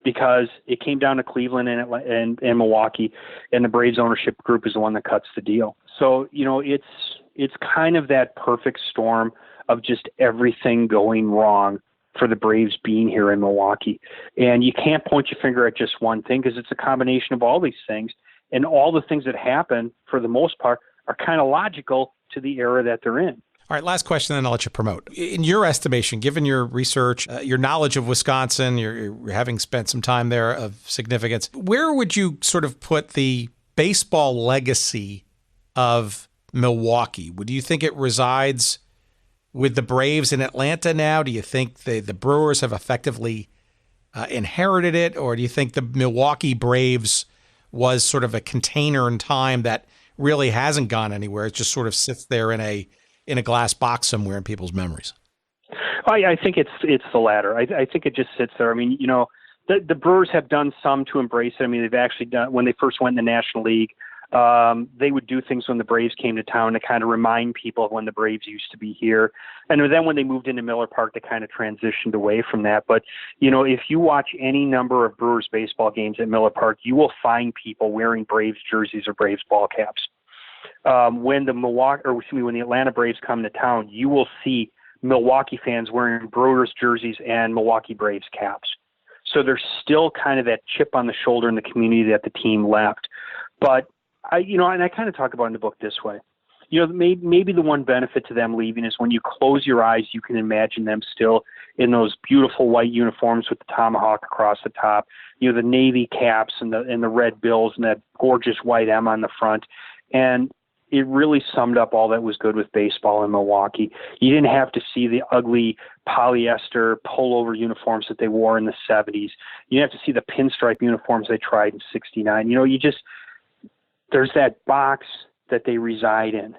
because it came down to Cleveland and Milwaukee, and the Braves ownership group is the one that cuts the deal. So, it's kind of that perfect storm of just everything going wrong for the Braves being here in Milwaukee. And you can't point your finger at just one thing, because it's a combination of all these things, and all the things that happen, for the most part, are kind of logical to the era that they're in. All right, last question, then I'll let you promote. In your estimation, given your research, your knowledge of Wisconsin, you're having spent some time there of significance, where would you sort of put the baseball legacy of Milwaukee? Would you think it resides with the Braves in Atlanta now? Do you think the Brewers have effectively inherited it? Or do you think the Milwaukee Braves was sort of a container in time that really hasn't gone anywhere? It just sort of sits there in a glass box somewhere in people's memories? I think it's the latter. I think it just sits there. I mean, the Brewers have done some to embrace it. I mean, they've actually done, when they first went in the National League, they would do things when the Braves came to town to kind of remind people of when the Braves used to be here. And then when they moved into Miller Park, they kind of transitioned away from that. But, if you watch any number of Brewers baseball games at Miller Park, you will find people wearing Braves jerseys or Braves ball caps. When the Atlanta Braves come to town, you will see Milwaukee fans wearing Brewers jerseys and Milwaukee Braves caps. So there's still kind of that chip on the shoulder in the community that the team left. But and I kind of talk about it in the book this way. Maybe the one benefit to them leaving is when you close your eyes, you can imagine them still in those beautiful white uniforms with the tomahawk across the top, the navy caps and the red bills and that gorgeous white M on the front. And it really summed up all that was good with baseball in Milwaukee. You didn't have to see the ugly polyester pullover uniforms that they wore in the 70s. You didn't have to see the pinstripe uniforms they tried in 69. There's that box that they reside in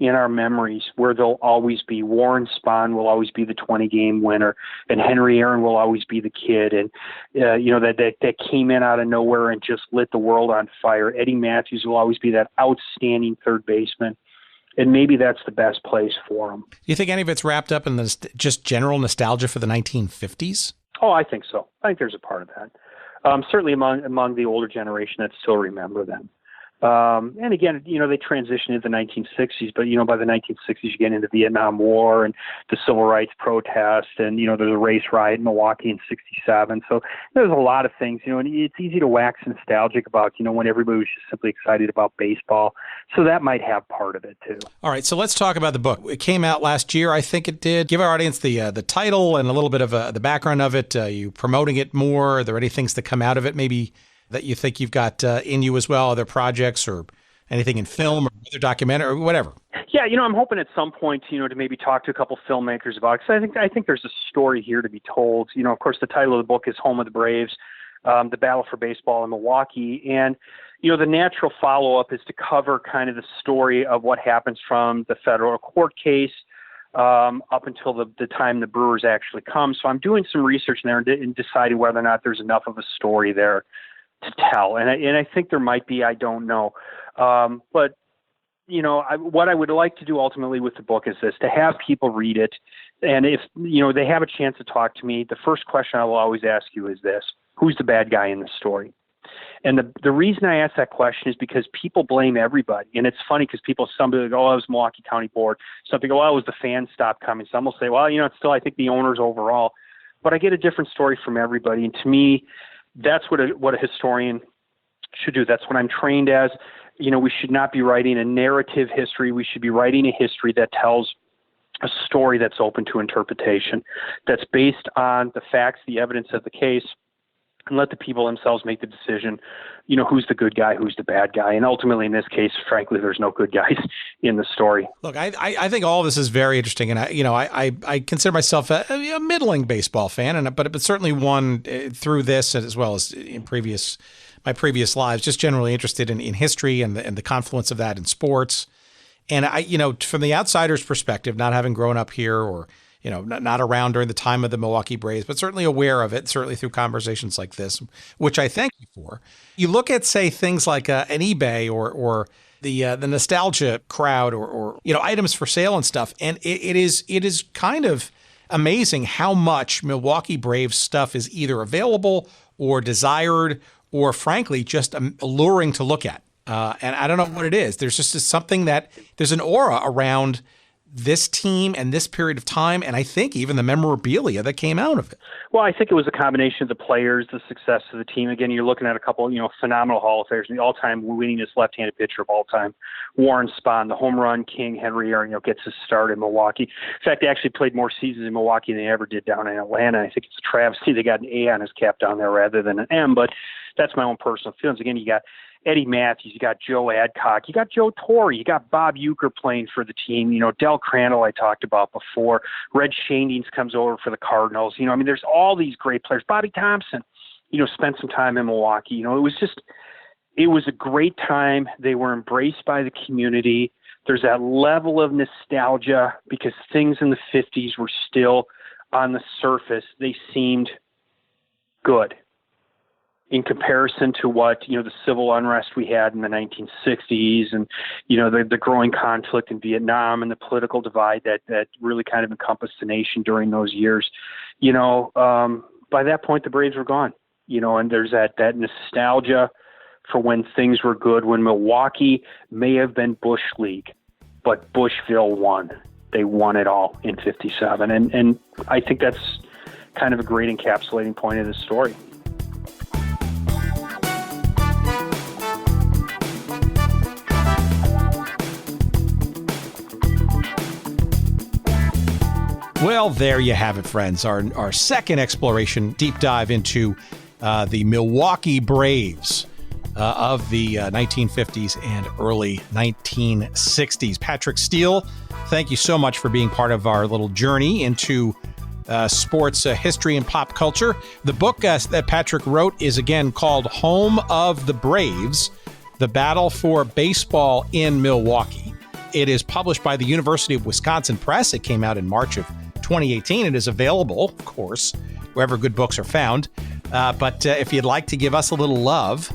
our memories, where they'll always be. Warren Spahn will always be the 20-game winner, and Henry Aaron will always be the kid, and that came in out of nowhere and just lit the world on fire. Eddie Matthews will always be that outstanding third baseman, and maybe that's the best place for him. Do you think any of it's wrapped up in just general nostalgia for the 1950s? Oh, I think so. I think there's a part of that. Certainly among the older generation that still remember them. And again, they transitioned into the 1960s, but, by the 1960s, you get into the Vietnam War and the civil rights protest, and, there's a race riot in Milwaukee in 67. So there's a lot of things, and it's easy to wax nostalgic about, when everybody was just simply excited about baseball. So that might have part of it too. All right. So let's talk about the book. It came out last year, I think it did. Give our audience the title and a little bit of the background of it. Are you promoting it more? Are there any things that come out of it maybe that you think you've got in you as well, other projects or anything in film or other documentary or whatever? Yeah, I'm hoping at some point, to maybe talk to a couple filmmakers about it, because I think there's a story here to be told. Of course, the title of the book is Home of the Braves, The Battle for Baseball in Milwaukee. And, the natural follow-up is to cover kind of the story of what happens from the federal court case up until the time the Brewers actually come. So I'm doing some research there and deciding whether or not there's enough of a story there to tell. And I think there might be, I don't know. But, what I would like to do ultimately with the book is this, to have people read it. And if, they have a chance to talk to me, the first question I will always ask you is this: who's the bad guy in the story? And the reason I ask that question is because people blame everybody. And it's funny because somebody go, oh, it was Milwaukee County Board. Some people go, oh, it was the fans stopped coming. Some will say, well, it's still, I think the owners overall. But I get a different story from everybody. And to me, that's what a historian should do. That's what I'm trained as. We should not be writing a narrative history. We should be writing a history that tells a story that's open to interpretation, that's based on the facts, the evidence of the case, and let the people themselves make the decision, who's the good guy, who's the bad guy. And ultimately, in this case, frankly, there's no good guys in the story. Look, I think all of this is very interesting. And I consider myself a middling baseball fan, but certainly one through this as well as in my previous lives, just generally interested in history and the confluence of that in sports. And from the outsider's perspective, not having grown up here or not around during the time of the Milwaukee Braves, but certainly aware of it, certainly through conversations like this, which I thank you for. You look at, say, things like an eBay or the nostalgia crowd or items for sale and stuff, and it is kind of amazing how much Milwaukee Braves stuff is either available or desired or, frankly, just alluring to look at. And I don't know what it is. There's just something there's an aura around this team and this period of time, and I think even the memorabilia that came out of it. Well, I think it was a combination of the players, the success of the team. Again, you're looking at a couple, phenomenal Hall of Famers, the all-time winningest left-handed pitcher of all time, Warren Spahn, the home run king. Henry Aaron, gets his start in Milwaukee. In fact, they actually played more seasons in Milwaukee than they ever did down in Atlanta. I think it's a travesty they got an A on his cap down there rather than an M, but that's my own personal feelings. Again, you got Eddie Matthews, you got Joe Adcock, you got Joe Torre, you got Bob Uecker playing for the team, Del Crandall I talked about before, Red Schoendienst comes over for the Cardinals, there's all these great players. Bobby Thompson, spent some time in Milwaukee, it was a great time. They were embraced by the community. There's that level of nostalgia because things in the 50s were still on the surface. They seemed good in comparison to what, the civil unrest we had in the 1960s and, the growing conflict in Vietnam and the political divide that really kind of encompassed the nation during those years. By that point, the Braves were gone, and there's that nostalgia for when things were good, when Milwaukee may have been Bush League, but Bushville won. They won it all in 57. And I think that's kind of a great encapsulating point of this story. Well, there you have it, friends. Our second exploration, deep dive into the Milwaukee Braves of the 1950s and early 1960s. Patrick Steele, thank you so much for being part of our little journey into sports history and pop culture. The book that Patrick wrote is, again, called Home of the Braves, The Battle for Baseball in Milwaukee. It is published by the University of Wisconsin Press. It came out in March of 2018. It is available, of course, wherever good books are found. But if you'd like to give us a little love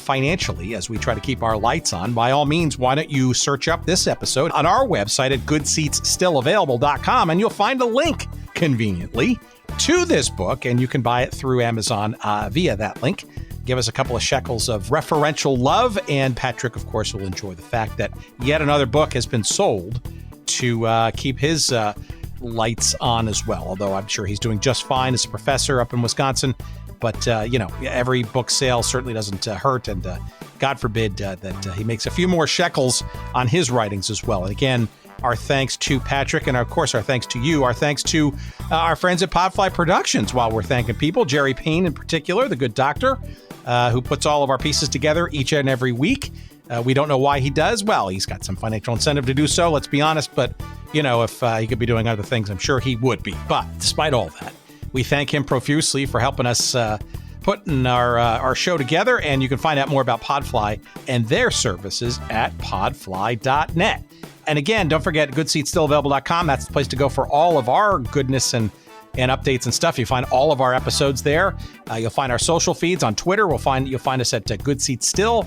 financially as we try to keep our lights on, by all means, why don't you search up this episode on our website at goodseatsstillavailable.com, and you'll find a link conveniently to this book, and you can buy it through Amazon via that link. Give us a couple of shekels of referential love, and Patrick, of course, will enjoy the fact that yet another book has been sold to keep his lights on as well, although I'm sure he's doing just fine as a professor up in Wisconsin. But, every book sale certainly doesn't hurt, and God forbid that he makes a few more shekels on his writings as well. And again, our thanks to Patrick, and of course, our thanks to you. Our thanks to our friends at Podfly Productions while we're thanking people. Jerry Payne in particular, the good doctor, who puts all of our pieces together each and every week. We don't know why he does. Well, he's got some financial incentive to do so, let's be honest. But, if he could be doing other things, I'm sure he would be. But despite all that, we thank him profusely for helping us putting our show together. And you can find out more about Podfly and their services at podfly.net. And again, don't forget goodseatsstillavailable.com. That's the place to go for all of our goodness and updates and stuff. You find all of our episodes there. You'll find our social feeds on Twitter. You'll find us at Good Seats Still.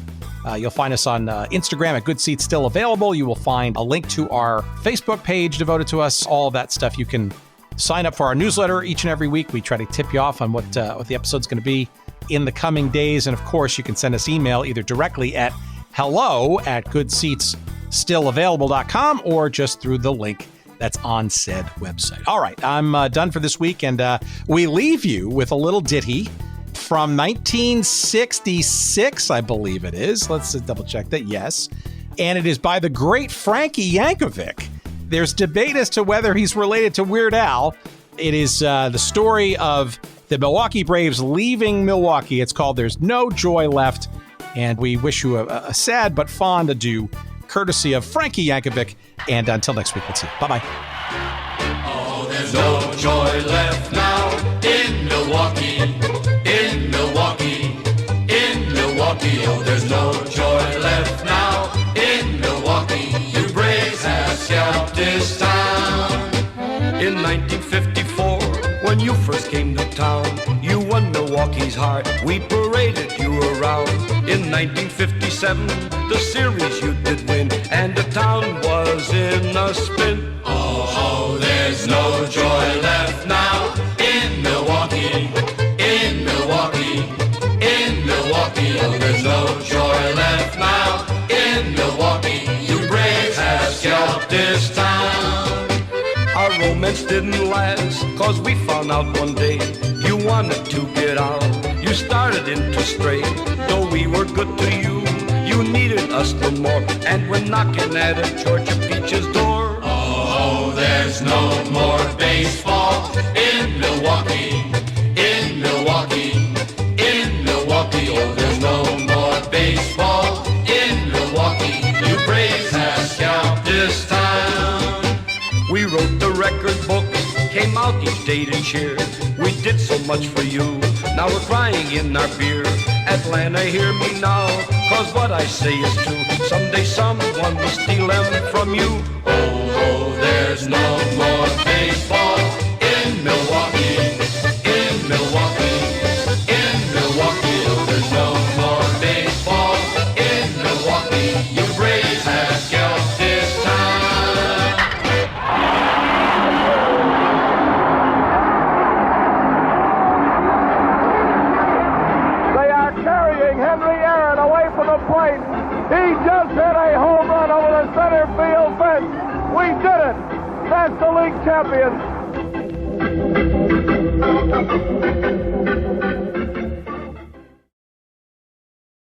You'll find us on Instagram at Good Seats Still Available. You will find a link to our Facebook page devoted to us. All of that stuff. You can sign up for our newsletter each and every week. We try to tip you off on what the episode's going to be in the coming days. And of course, you can send us email either directly at hello@goodseatsstillavailable.com or just through the link that's on said website. All right, I'm done for this week, and we leave you with a little ditty from 1966, I believe it is. Let's double check that. Yes. And it is by the great Frankie Yankovic. There's debate as to whether he's related to Weird Al. It is the story of the Milwaukee Braves leaving Milwaukee. It's called There's No Joy Left. And we wish you a sad but fond adieu, courtesy of Frankie Yankovic. And until next week, let's see you. Bye-bye. Oh, there's no joy left now in Milwaukee, in Milwaukee, in Milwaukee. Oh, there's no joy left now in Milwaukee. You Braves have scalped this town. In 1954, when you first came to town, you won Milwaukee's heart. We paraded you around. In 1957, the series you did win, and the town was in a spin. Oh, there's no joy left now in Milwaukee, in Milwaukee, in Milwaukee. Oh, there's no joy left now in Milwaukee. You Braves have scalped this town. Our romance didn't last, 'cause we found out one day you wanted to get out. You started into stray. Though we were good to you, you needed us no more. And we're knocking at a Georgia Peach's door. Oh, there's no more baseball in Milwaukee, in Milwaukee, in Milwaukee. Oh, there's no more baseball in Milwaukee. You Braves have scalped this town. We wrote the record books, came out each day to cheer. We did so much for you, now we're crying in our beer. Atlanta, hear me now, 'cause what I say is true. Someday someone will steal them from you. Oh, there's no more baseball in Milwaukee, in Milwaukee, in Milwaukee. Oh, there's no more baseball in Milwaukee. You Braves have scalped this town. Plate. He just hit a home run over the center field fence. We did it. That's the league champions.